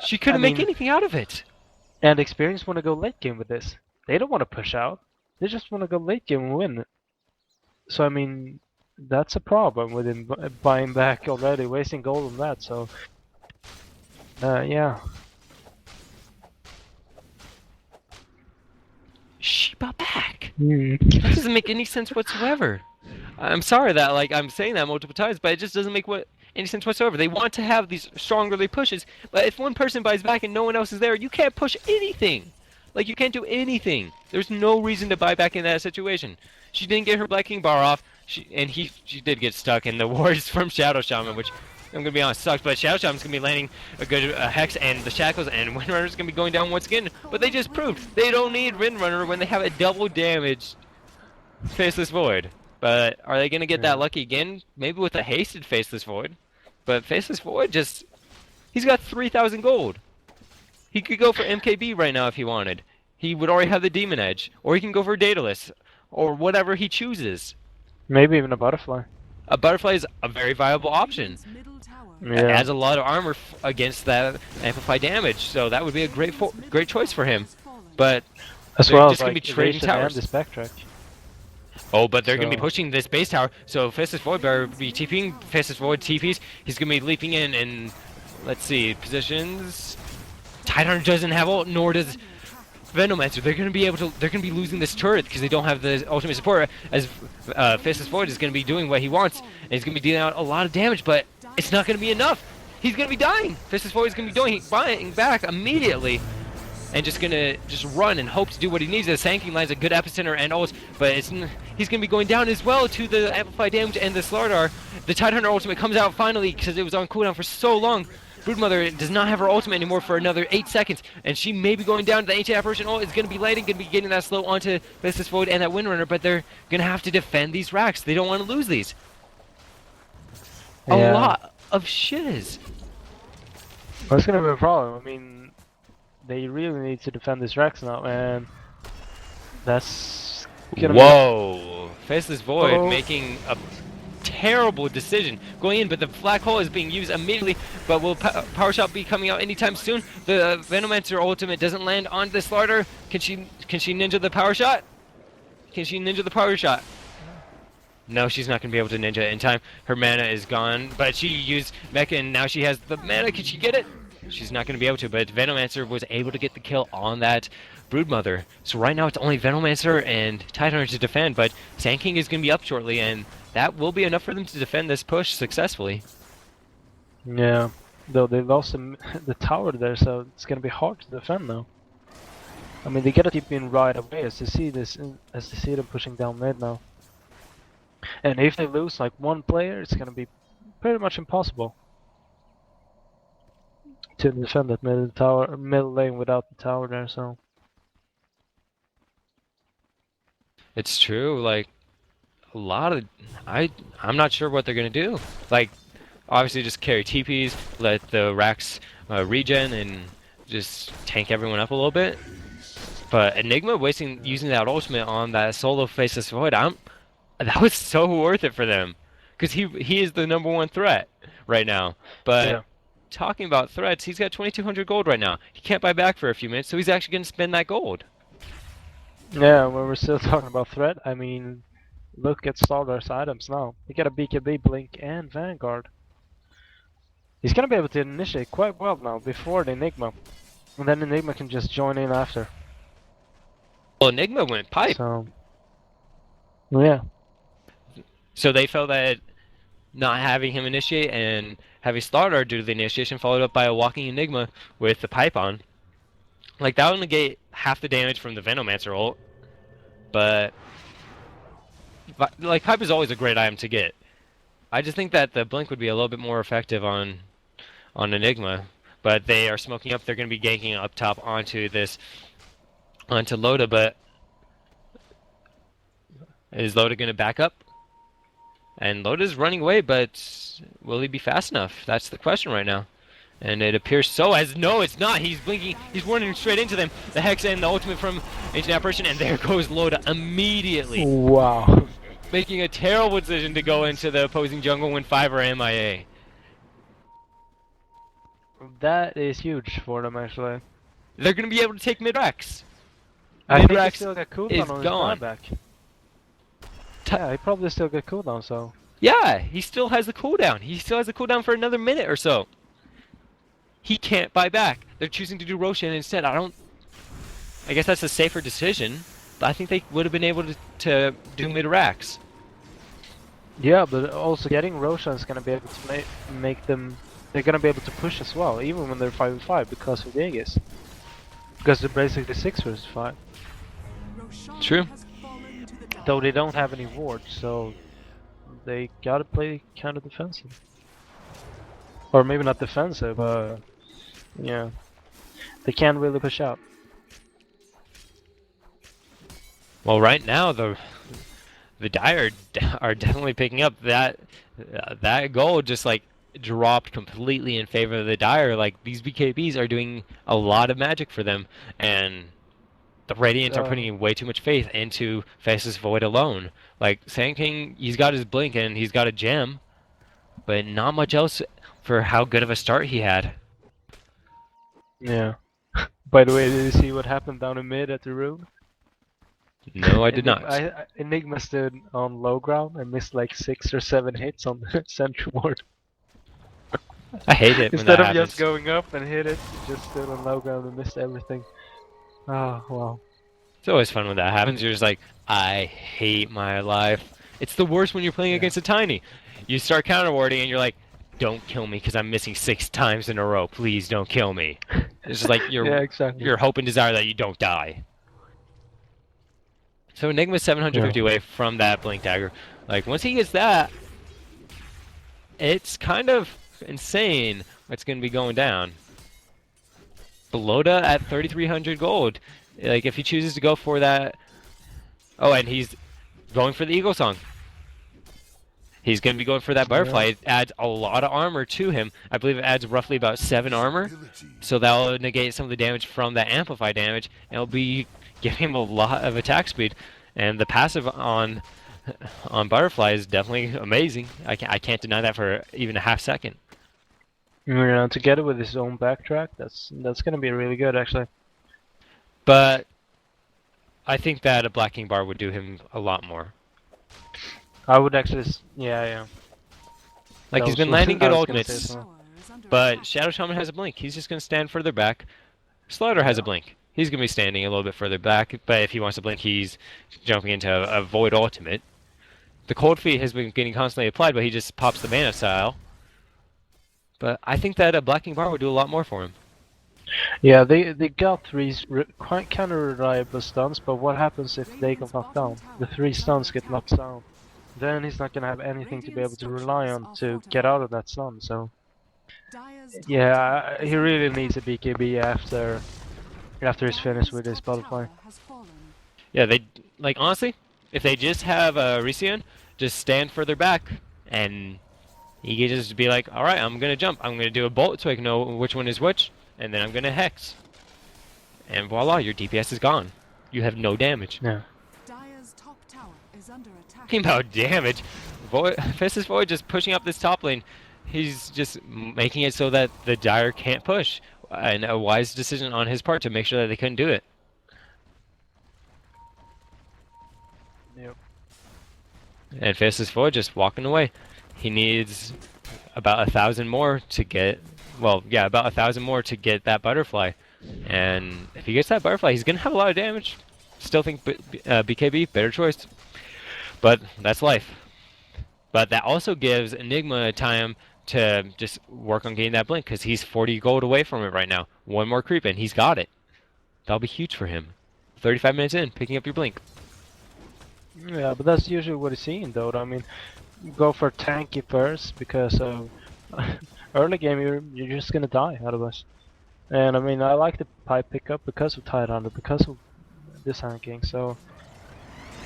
She couldn't make anything out of it. And Experience want to go late game with this. They don't want to push out. They just want to go late game and win. So, I mean, that's a problem with him buying back already, wasting gold on that, so... yeah. She bought back. That doesn't make any sense whatsoever. I'm sorry that I'm saying that multiple times, but it just doesn't make any sense whatsoever. They want to have these strong early pushes, but if one person buys back and no one else is there, you can't push anything. Like, you can't do anything. There's no reason to buy back in that situation. She didn't get her Black King bar off, she did get stuck in the wards from Shadow Shaman, which I'm gonna be honest sucks. But Shadow Shaman's gonna be landing a good hex and the shackles, and Windrunner's gonna be going down once again. But they just proved they don't need Windrunner when they have a double damaged Faceless Void. But are they gonna get that lucky again? Maybe with a hasted Faceless Void. But Faceless Void he's got 3,000 gold. He could go for MKB right now if he wanted. He would already have the Demon Edge, or he can go for Daedalus, or whatever he chooses. Maybe even a Butterfly. A Butterfly is a very viable option. It adds a lot of armor against that amplified damage, so that would be a great choice for him. But as well just gonna be trading towers. And the Spectre. Oh, but they're gonna be pushing this base tower, so Faceless Void better be TPing. Faceless Void TPs. He's gonna be leaping in, and let's see positions. Tidehunter doesn't have ult, nor does Venomancer. They're gonna be losing this turret because they don't have the ultimate support. As Faceless Void is gonna be doing what he wants, and he's gonna be dealing out a lot of damage, but it's not gonna be enough. He's gonna be dying. Faceless Void is gonna be buying back immediately, and just gonna run and hope to do what he needs. The Sanking Line's a good epicenter and ult, but he's gonna be going down as well to the amplified damage and the Slardar. The Tidehunter ultimate comes out finally because it was on cooldown for so long. Broodmother does not have her ultimate anymore for another 8 seconds, and she may be going down to the Ancient Apparition ult. Is going to be landing, going to be getting that slow onto Faceless Void and that Windrunner, but they're going to have to defend these racks. They don't want to lose these. A lot of shiz. Well, it's going to be a problem. I mean, they really need to defend these racks now, and that's going to be... Whoa! Faceless Void making a terrible decision going in, but the black hole is being used immediately. But will Power Shot be coming out anytime soon? The Venomancer ultimate doesn't land on this Slardar. Can she ninja the Power Shot? Can she ninja the Power Shot? No, she's not going to be able to ninja in time. Her mana is gone, but she used Mecha and now she has the mana. Can she get it? She's not going to be able to, but Venomancer was able to get the kill on that Broodmother. So right now it's only Venomancer and Tidehunter to defend, but Sand King is going to be up shortly, and that will be enough for them to defend this push successfully. Yeah, though they lost the tower there, so it's gonna be hard to defend now. I mean, they gotta keep in right away as they see them pushing down mid now. And if they lose like one player, it's gonna be pretty much impossible to defend that middle lane without the tower there. So It's true, like, a lot of... I'm not sure what they're going to do. Like, obviously just carry TPs, let the Rax regen, and just tank everyone up a little bit. But Enigma using that ultimate on that solo Faceless Void, that was so worth it for them. Because he is the #1 threat right now. But yeah. talking about threats, he's got 2,200 gold right now. He can't buy back for a few minutes, so he's actually going to spend that gold. Yeah, when we're still talking about threat, I mean, look at Stardar's items now. He got a BKB, Blink, and Vanguard. He's gonna be able to initiate quite well now before the Enigma, and then Enigma can just join in after. Well, Enigma went pipe. So, yeah. So they felt that not having him initiate and having Stardar do the initiation followed up by a walking Enigma with the pipe on. Like, that would negate half the damage from the Venomancer ult. But like, pipe is always a great item to get. I just think that the blink would be a little bit more effective on Enigma. But they are smoking up. They're going to be ganking up top onto Loda. But is Loda going to back up? And Loda's running away, but will he be fast enough? That's the question right now. And it appears so, as no, it's not. He's blinking. He's running straight into them. The Hex and the ultimate from Ancient Apparition, and there goes Loda immediately. Wow. Making a terrible decision to go into the opposing jungle when 5 are MIA. That is huge for them, actually. They're going to be able to take Mid-Rex. I think he Mid-Rex still got cooldown is on his gone. buyback. Yeah, he probably still got cooldown, so... Yeah, he still has the cooldown. He still has the cooldown for another minute or so. He can't buy back. They're choosing to do Roshan instead. I guess that's a safer decision. But I think they would have been able to do Mid-Rex. Yeah, but also getting Roshan is going to be able to make them... They're going to be able to push as well, even when they're 5v5, because of the Aegis. Because they're basically 6 vs 5. True. Though they don't have any wards, so... They gotta play kind of defensive. Or maybe not defensive, but... Yeah. They can't really push out. Well, right now, the Dire are definitely picking up. That gold just, like, dropped completely in favor of the Dire. Like, these BKBs are doing a lot of magic for them, and the Radiant are putting way too much faith into Faceless Void alone. Like, Sand King, he's got his Blink and he's got a gem, but not much else for how good of a start he had. Yeah. By the way, did you see what happened down in mid at the room? No, I did not. Enigma stood on low ground and missed like 6 or 7 hits on the central ward. I hate it when Instead that of happens. just going up and hit it, he just stood on low ground and missed everything. Oh, wow. It's always fun when that happens. You're just like, I hate my life. It's the worst when you're playing against a Tiny. You start counterwarding and you're like, don't kill me because I'm missing 6 times in a row. Please don't kill me. It's just like your Yeah, exactly. your hope and desire that you don't die. So Enigma's 750 away from that Blink Dagger. Like, once he gets that, it's kind of insane what's going to be going down. Loda at 3,300 gold. Like, if he chooses to go for that... Oh, and he's going for the Eagle Song. He's going to be going for that Butterfly. It adds a lot of armor to him. I believe it adds roughly about 7 armor. So that'll negate some of the damage from that Amplify damage. And it'll be giving him a lot of attack speed. And the passive on Butterfly is definitely amazing. I can't deny that for even a half second. Yeah, together with his own backtrack, that's gonna be really good, actually. But I think that a Black King bar would do him a lot more. I would actually, yeah. Like, he's been landing good ultimates, But Shadow Shaman has a blink. He's just going to stand further back. Slaughter has a blink. He's going to be standing a little bit further back, but if he wants to blink, he's jumping into a Void Ultimate. The Cold Feet has been getting constantly applied, but he just pops the mana style. But I think that a Blacking Bar would do a lot more for him. Yeah, they got 3 quite kind of reliable stuns, but what happens if they get knocked down? The 3 stuns get knocked down. Then he's not gonna have anything to be able to rely on to get out of that stun, so... Yeah, he really needs a BKB after he's finished with his butterfly. Yeah, they like honestly, if they just have Rician just stand further back and he can just be like, all right, I'm gonna jump, I'm gonna do a bolt so I can know which one is which, and then I'm gonna hex, and voila, your DPS is gone. You have no damage. Yeah. Talking about damage, Festus Void just pushing up this top lane. He's just making it so that the Dire can't push, and a wise decision on his part to make sure that they couldn't do it. Yep. And Festus Void just walking away. He needs about 1,000 more to get, well, yeah, about 1,000 more to get that butterfly. And if he gets that butterfly, he's gonna have a lot of damage. Still think BKB better choice, but that's life. But that also gives Enigma time to just work on getting that blink, because he's 40 gold away from it right now. One more creep and he's got it. That'll be huge for him. 35 minutes in, picking up your blink. Yeah, but that's usually what he's seeing though. I mean, go for tanky first, because early game you're just gonna die otherwise. And I mean, I like the pipe pickup because of Tidehunter, because of this hanking, so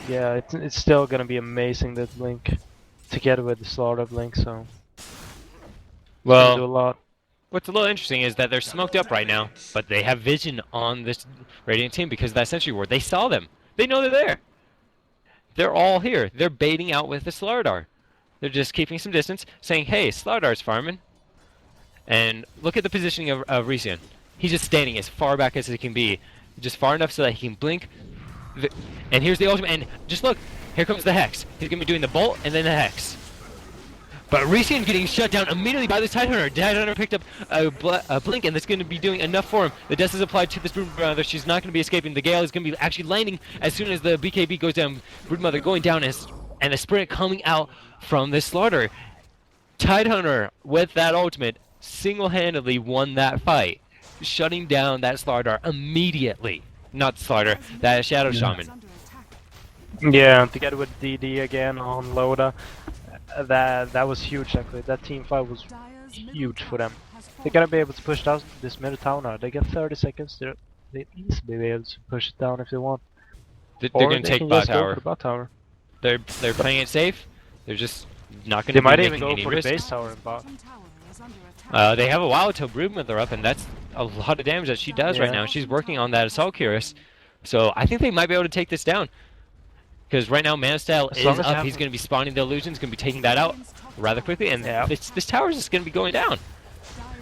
yeah, it's still gonna be amazing, that blink together with the slaughter blink, so well, do a lot. What's a little interesting is that they're smoked up right now, but they have vision on this Radiant team because of that Sentry Ward. They saw them. They know they're there. They're all here. They're baiting out with the Slardar. They're just keeping some distance, saying, hey, Slardar's farming. And look at the positioning of Rician. He's just standing as far back as he can be, just far enough so that he can blink. And here's the ultimate, and just look, here comes the Hex. He's going to be doing the bolt and then the Hex. But Rician getting shut down immediately by this Tidehunter. Tidehunter picked up a blink, and that's going to be doing enough for him. The death is applied to this Broodmother. She's not going to be escaping. The Gale is going to be actually landing as soon as the BKB goes down. Broodmother going down, and the sprint coming out from this slaughter. Tidehunter, with that ultimate, single-handedly won that fight, shutting down that Slardar immediately. Not Slardar, that Shadow Shaman. Yeah, together with DD again on Loda. That was huge actually. That team fight was huge for them. They're gonna be able to push down this middle tower now. They get 30 seconds. They easily be able to push it down if they want. They're gonna take bot tower. Bot tower. They're playing it safe. They're just not gonna. They be might making even go any for risk. the base tower in bot. They have a while till Broodmother up, and that's a lot of damage that she does right now. She's working on that Assault Cuirass, so I think they might be able to take this down. Because right now, Mana Style is up. He's going to be spawning the illusions, going to be taking that out rather quickly, and this tower is just going to be going down.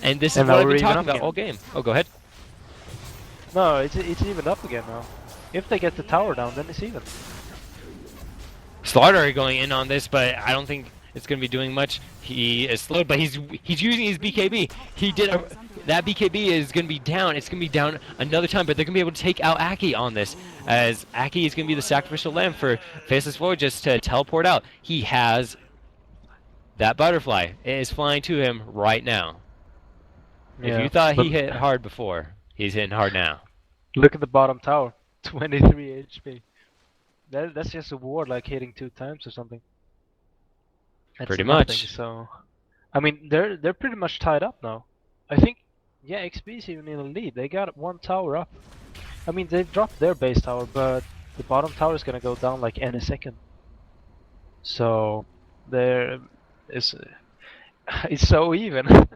And this is what I've been talking about all game. Oh, go ahead. No, it's even up again now. If they get the tower down, then it's even. Slaughter going in on this, but I don't think it's going to be doing much. He is slowed, but he's using his BKB. He did that BKB is going to be down. It's going to be down another time, but they're going to be able to take out Aki on this, as Aki is going to be the sacrificial lamb for Faceless Void just to teleport out. He has that butterfly. It is flying to him right now. Yeah, if you thought he hit hard before, he's hitting hard now. Look at the bottom tower, 23 HP. That's just a ward like hitting 2 times or something. That's pretty nothing, much. So, I mean, they're pretty much tied up now. I think, yeah, XP's even in the lead. They got 1 tower up. I mean, they've dropped their base tower, but the bottom tower is gonna go down like any second. So, there is, it's so even. I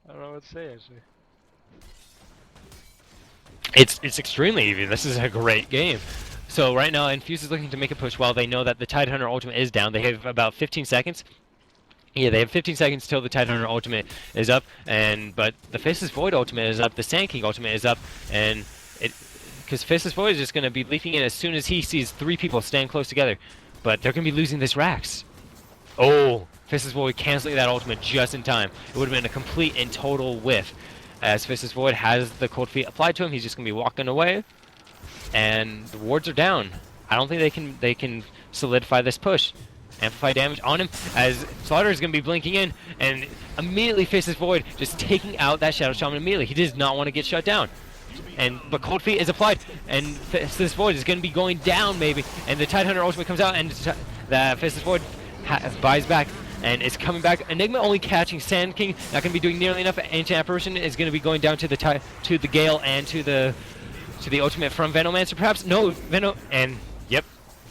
don't know what to say actually. It's extremely even. This is a great game. So right now, Infuse is looking to make a push while they know that the Tidehunter ultimate is down. They have about 15 seconds. Yeah, they have 15 seconds till the Tidehunter ultimate is up, but the Faceless Void ultimate is up, the Sand King ultimate is up, and because Faceless Void is just going to be leaping in as soon as he sees 3 people stand close together. But they're going to be losing this Rax. Oh, Fistus Void canceling that ultimate just in time. It would have been a complete and total whiff. As Fistus Void has the cold feet applied to him, he's just gonna be walking away, and the wards are down. I don't think they can solidify this push. Amplify damage on him as Slaughter is going to be blinking in, and immediately Fistus Void just taking out that Shadow Shaman immediately. He does not want to get shut down. But Cold Feet is applied, and Fistus Void is going to be going down maybe, and the Tidehunter ultimate comes out, and the Fistus Void buys back, and is coming back. Enigma only catching Sand King, not going to be doing nearly enough. Ancient Apparition is going to be going down to the Gale and to the ultimate from Venomancer perhaps. No, and yep,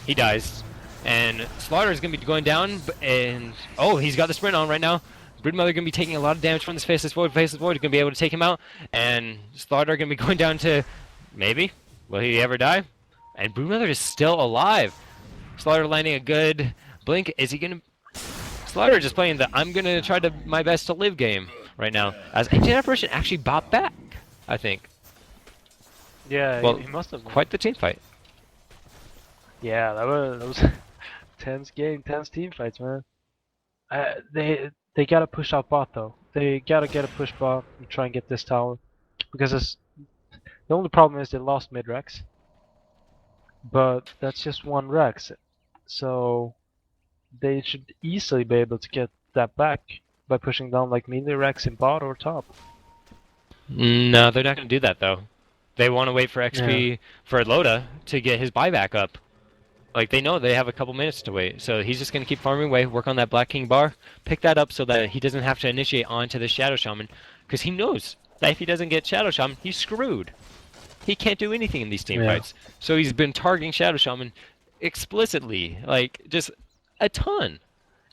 he dies. And Slaughter is going to be going down, and oh, he's got the sprint on right now. Broodmother going to be taking a lot of damage from this Faceless Void. Faceless Void is going to be able to take him out, and Slaughter going to be going down to, maybe, will he ever die? And Broodmother is still alive. Slaughter landing a good blink. Is he going to... Slaughter just playing the I'm going to try to my best to live game right now. As Ancient Apparition actually bopped back, I think. Yeah, well, he must have. Quite the team fight. Yeah, that was tense game, tense team fights, man. They gotta push out bot though. They gotta get a push bot and try and get this tower, because the only problem is they lost mid Rex, but that's just one Rex, so they should easily be able to get that back by pushing down like melee Rex in bot or top. No, they're not gonna do that though. They want to wait for XP for Loda to get his buyback up. Like, they know they have a couple minutes to wait, so he's just going to keep farming away, work on that Black King bar, pick that up so that he doesn't have to initiate onto the Shadow Shaman, because he knows that if he doesn't get Shadow Shaman, he's screwed. He can't do anything in these team fights. So he's been targeting Shadow Shaman explicitly, like, just a ton.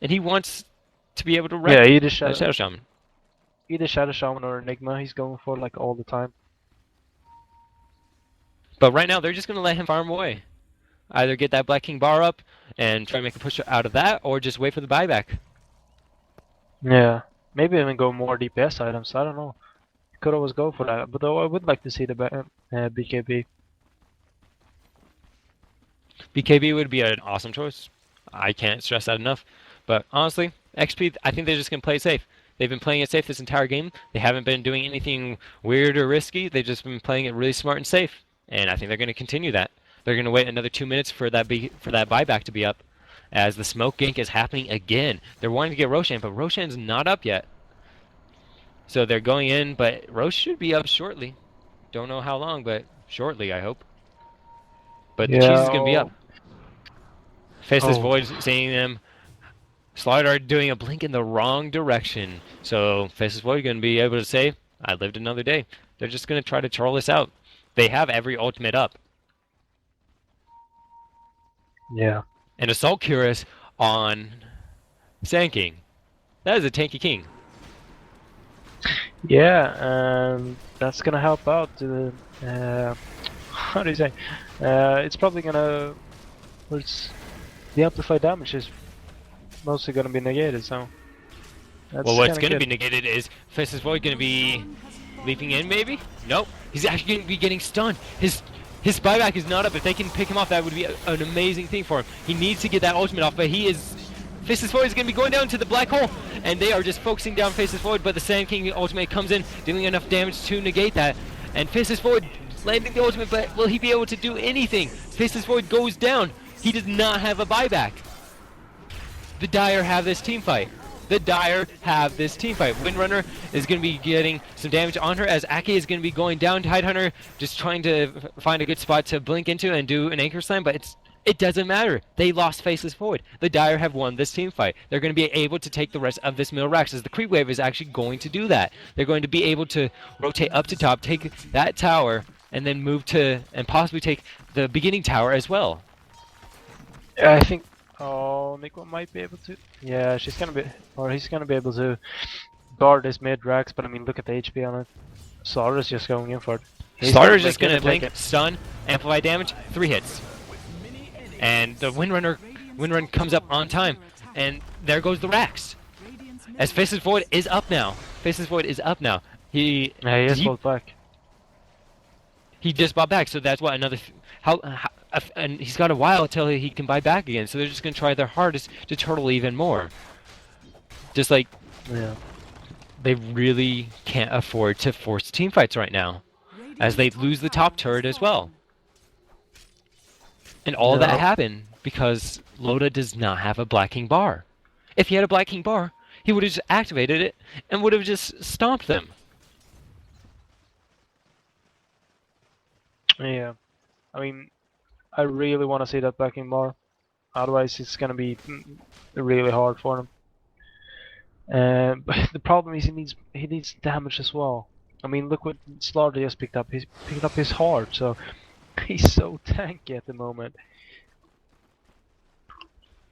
And he wants to be able to wreck either Shadow Shaman. Either Shadow Shaman or Enigma he's going for, like, all the time. But right now, they're just going to let him farm away. Either get that Black King bar up and try to make a push out of that, or just wait for the buyback. Yeah, maybe even go more DPS items. I don't know. Could always go for that, but though I would like to see the BKB. BKB would be an awesome choice. I can't stress that enough. But honestly, XP, I think they're just going to play it safe. They've been playing it safe this entire game. They haven't been doing anything weird or risky. They've just been playing it really smart and safe. And I think they're going to continue that. They're going to wait another 2 minutes for that buyback to be up, as the smoke gank is happening again. They're wanting to get Roshan, but Roshan's not up yet. So they're going in, but Rosh should be up shortly. Don't know how long, but shortly, I hope. But the cheese is going to be up. Faceless Void seeing them. Slaughter doing a blink in the wrong direction. So Faceless Void going to be able to say, I lived another day. They're just going to try to troll this out. They have every ultimate up. Yeah. And Assault Cuirass on Sand King. That is a tanky king. Yeah, and that's gonna help out the how do you say? It's probably gonna the amplified damage is mostly gonna be negated, so that's well, what's gonna be negated is Faceless Void gonna be leaping in maybe? Nope. He's actually gonna be getting stunned. His buyback is not up. If they can pick him off, that would be an amazing thing for him. He needs to get that ultimate off, but Faceless Void is going to be going down to the black hole, and they are just focusing down Faceless Void, but the Sand King ultimate comes in, dealing enough damage to negate that. And Faceless Void landing the ultimate, but will he be able to do anything? Faceless Void goes down. He does not have a buyback. The Dire have this team fight. Windrunner is going to be getting some damage on her, as Ake is going to be going down. Tidehunter just trying to find a good spot to blink into and do an anchor slam, but it doesn't matter. They lost Faceless Void. The Dire have won this team fight. They're going to be able to take the rest of this middle Rex, as the creep wave is actually going to do that. They're going to be able to rotate up to top, take that tower, and then move to and possibly take the beginning tower as well. I think Nico might be able to. Yeah, he's gonna be able to guard this mid Rex, but I mean, look at the HP on it. Slaughter's just going in for it. Slaughter's just gonna blink, stun, amplify damage, 3 hits. And the Windrun comes up on time, and there goes the Rex. As Faceless Void is up now. He is bought back. He just bought back, so that's what another and he's got a while until he can buy back again. So they're just gonna try their hardest to turtle even more. Just like Yeah. they really can't afford to force team fights right now, as they lose the top turret as well. And all that happened because Loda does not have a Black King bar. If he had a Black King bar, he would have just activated it and would have just stomped them. Yeah. I mean, I really want to see that backing bar. Otherwise, it's gonna be really hard for him. But the problem is he needs damage as well. I mean, look what Slaughter just picked up. He's picked up his heart, so he's so tanky at the moment.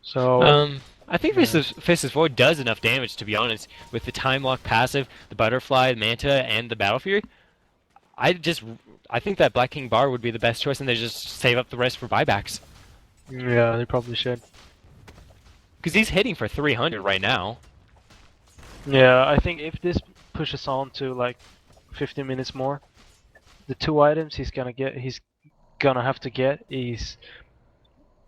So I think Faceless Void does enough damage, to be honest, with the Time Lock passive, the Butterfly, the Manta, and the Battle Fury. I think that Black King bar would be the best choice, and they just save up the rest for buybacks. yeah, they probably should. Because he's hitting for 300 right now. Yeah, I think if this pushes on to like 15 minutes more, the 2 items he's gonna have to get is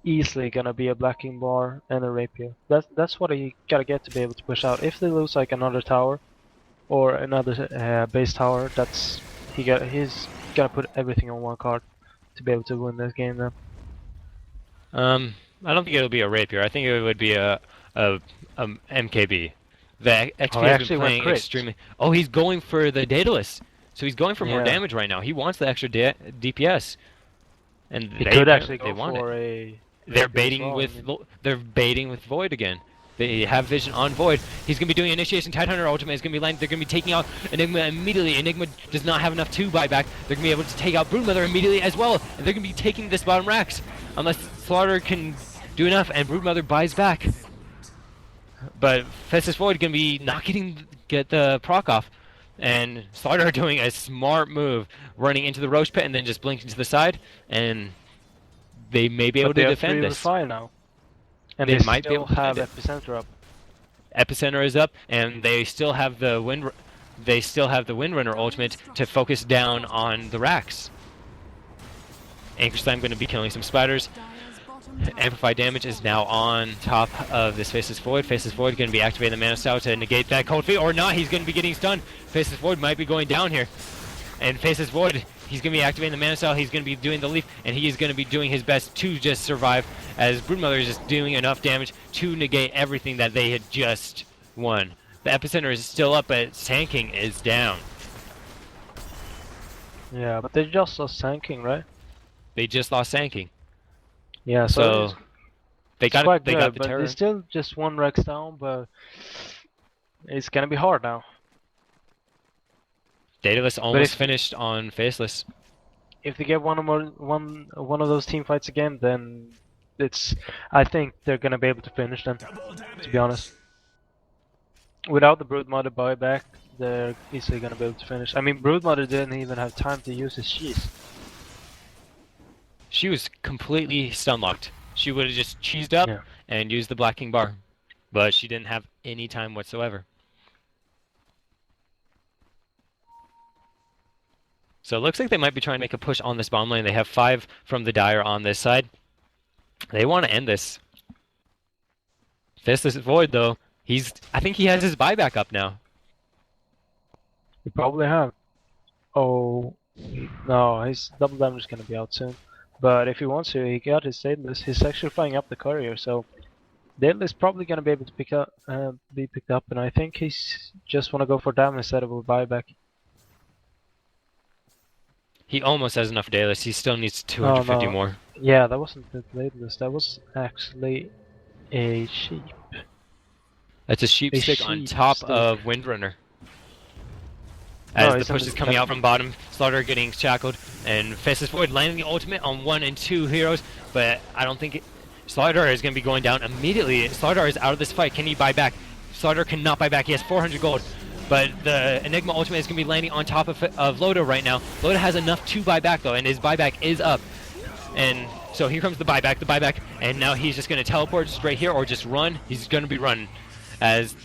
easily gonna be a Black King bar and a rapier. That's what he gotta get to be able to push out. If they lose like another tower or another base tower, he's gonna put everything on one card to be able to win this game then. I don't think it'll be a rapier. I think it would be a MKB. The XP has actually been went playing crit. extremely. Oh, he's going for the Daedalus. So he's going for more damage right now. He wants the extra DPS. And He could actually they go want for it. a. They're baiting with Void again. They have vision on Void. He's gonna be doing initiation. Tidehunter ultimate is gonna be landing. They're gonna be taking out Enigma immediately. Enigma does not have enough to buy back. They're gonna be able to take out Broodmother immediately as well. And they're gonna be taking this bottom racks unless Slaughter can do enough and Broodmother buys back. But Festus Void gonna be not get the proc off. And Slaughter doing a smart move, running into the Roach Pit and then just blinking to the side, and they may be able to defend this. Fire now. And They they might be still able to have defend Epicenter up. Epicenter is up, and they still have the Windrunner ultimate to focus down on the racks. Anchor Slam going to be killing some spiders. Amplified damage is now on top of this Faceless Void. Faceless Void going to be activating the Mana Style to negate that Cold Feet, or not. He's going to be getting stunned. Faceless Void might be going down here. And Faceless Void, he's going to be activating the Mana Style. He's going to be doing the Leaf, and he is going to be doing his best to just survive, as Broodmother is just doing enough damage to negate everything that they had just won. The Epicenter is still up, but tanking is down. Yeah, but they just lost Sanking, right? They just lost tanking. Yeah, So they got the but terror. They're still just 1 Rex down, but it's gonna be hard now. Daedalus almost finished on Faceless. If they get one of those team fights again, then I think they're gonna be able to finish them. To be honest, without the Broodmother buyback, they're easily gonna be able to finish. I mean, Broodmother didn't even have time to use his cheese. She was completely stun locked. She would have just cheesed up and used the Black King bar, but she didn't have any time whatsoever. So it looks like they might be trying to make a push on this bomb lane. They have 5 from the Dire on this side. They want to end this. Faceless Void though, I think he has his buyback up now. They probably have. Oh no, his double damage is gonna be out soon. But if he wants to, he got his Daedalus. He's actually flying up the courier, so Daedalus is probably gonna be able to be picked up, and I think he's just wanna go for damage instead of a buyback. He almost has enough Daedalus. He still needs 250 more. Yeah, that wasn't the Daedalus. That was actually a sheep. That's a sheep stick on top of Windrunner. As the push is coming out from bottom, Slaughter getting shackled, and Faceless Void landing the ultimate on 1 and 2 heroes, but I don't think Slaughter is going to be going down immediately. Slaughter is out of this fight. Can he buy back? Slaughter cannot buy back. He has 400 gold, but the Enigma ultimate is going to be landing on top of Loda right now. Loda has enough to buy back though, and his buyback is up. And so here comes the buyback, and now he's just going to teleport straight here or just run. He's going to be running, as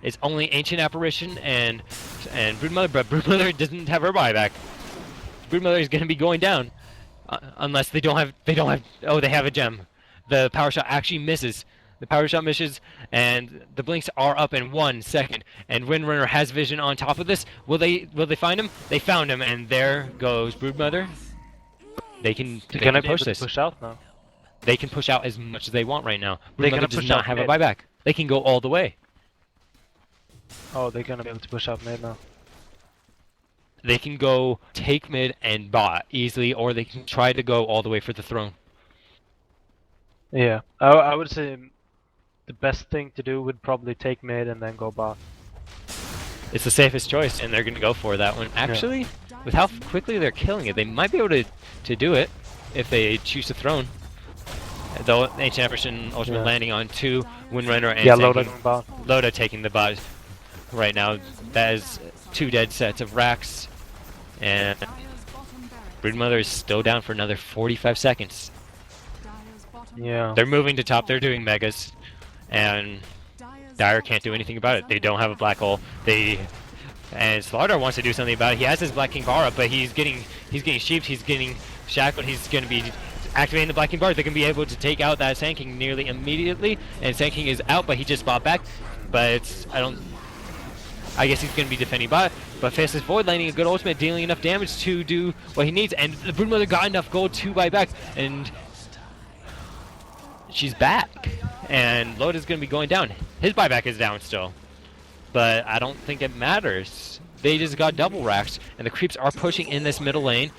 it's only Ancient Apparition and Broodmother, but Broodmother doesn't have her buyback. Broodmother is going to be going down. unless they don't have oh, they have a gem. The power shot actually misses. The power shot misses, and the blinks are up in 1 second. And Windrunner has vision on top of this. Will they find him? They found him, and there goes Broodmother. They can push this. Push out now. They can push out as much as they want right now. They're gonna Broodmother does push not out have a mid. buyback. They can go all the way. Oh, they're gonna be able to push out mid now. They can go take mid and bot easily, or they can try to go all the way for the throne. Yeah, I would say the best thing to do would probably take mid and then go bot. It's the safest choice, and they're going to go for that one. Actually, with how quickly they're killing it, they might be able to do it if they choose the throne. The Ancient Apparition ultimate landing on 2, Windrunner and Loda going bot. Loda taking the bot right now. That is 2 dead sets of racks, and Dire's bottom barracks. Broodmother is still down for another 45 seconds. Dire's bottom Yeah. They're moving to top, they're doing megas, and Dire's Dire top can't do tower anything about is it. They under don't have a black hole. And Slardar wants to do something about it. He has his Black King bar up, but he's getting sheeped, he's getting shackled, he's going to be activating the Black King bar. They're going to be able to take out that Sand King nearly immediately, and Sand King is out, but he just bought back. But I guess he's going to be defending bot. But Faceless Void landing a good ultimate, dealing enough damage to do what he needs, and the Broodmother got enough gold to buy back, and she's back. And Loda's going to be going down. His buyback is down still, but I don't think it matters. They just got double racks, and the creeps are pushing in this middle lane,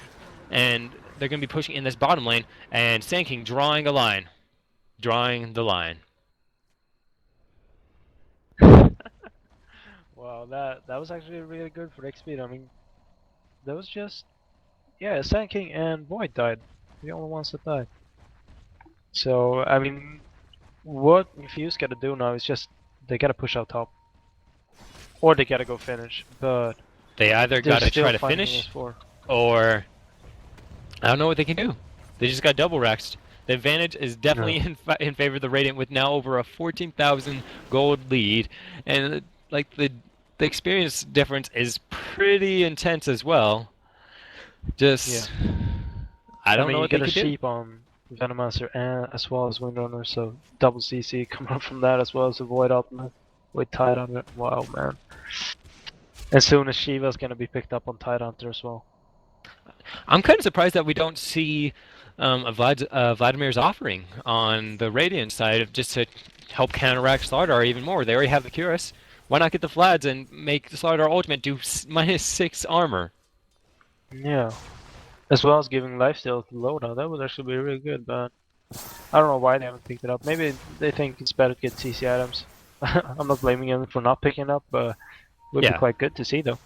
and they're going to be pushing in this bottom lane, and Sand King drawing a line. Drawing the line. Wow, that was actually really good for XP. I mean, that was just Sand King and Void died, the only ones that died. So I mean, what Infuse gotta do now is just they gotta push out top, or they gotta go finish. But They either they're got to still try to fighting finish, ES4. or I don't know what they can do. They just got double racks. The advantage is definitely in favor of the Radiant, with now over a 14,000 gold lead, and like the experience difference is pretty intense as well. Just I don't mean, know you what get they a can do. sheep on Venomancer and as well as Windrunner, so double CC coming up from that as well as a Void Ultimate with Tidehunter. Wow, man. And soon as Shiva's gonna be picked up on Tidehunter as well. I'm kind of surprised that we don't see Vladimir's offering on the Radiant side, just to help counteract Slardar even more. They already have the Cuirass. Why not get the Vlads and make the Slardar ultimate do -6 armor? Yeah. As well as giving lifesteal to Loda. That would actually be really good, but I don't know why they haven't picked it up. Maybe they think it's better to get CC items. I'm not blaming them for not picking it up, but it would be quite good to see though.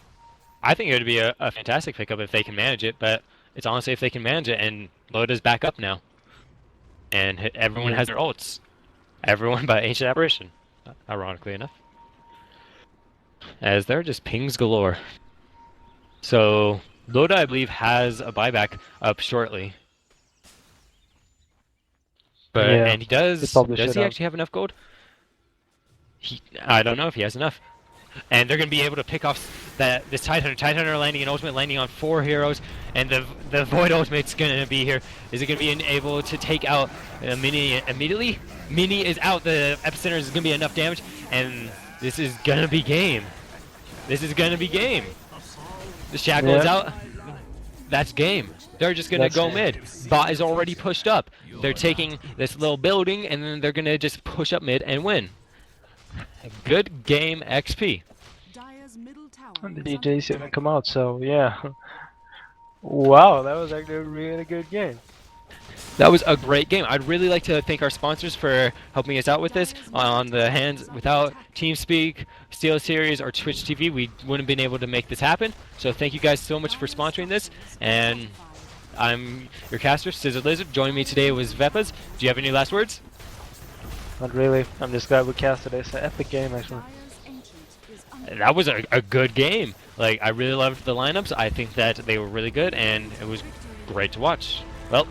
I think it would be a fantastic pickup if they can manage it, but it's honestly if they can manage it, and Loda's back up now. And everyone has their ults. Everyone but Ancient Apparition, ironically enough. As they're just pings galore. So, Loda, I believe, has a buyback up shortly. But, and he does he actually have enough gold? I don't know if he has enough. And they're going to be able to pick off this Tidehunter landing an ultimate, landing on 4 heroes, and the Void ultimate's going to be here. Is it going to be able to take out Mini immediately? Mini is out. The epicenter is going to be enough damage, and this is going to be game. This is going to be game. The shackle is out. That's game. They're just going to go mid. Bot is already pushed up. They're taking this little building, and then they're going to just push up mid and win. Good game XP. Dire's middle tower And the is under DJs haven't come out, so yeah. Wow, that was actually a really good game. That was a great game. I'd really like to thank our sponsors for helping us out with this. On the hands, without TeamSpeak, Steel Series, or Twitch TV, we wouldn't have been able to make this happen. So thank you guys so much for sponsoring this. And I'm your caster, Scissor Lizard. Joining me today was Vepas. Do you have any last words? Not really. I'm just glad we casted it. It's an epic game, actually. Dire's ancient is under That was a good game. Like, I really loved the lineups. I think that they were really good, and it was great to watch. Well,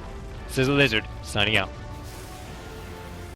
Scissor Lizard, signing out.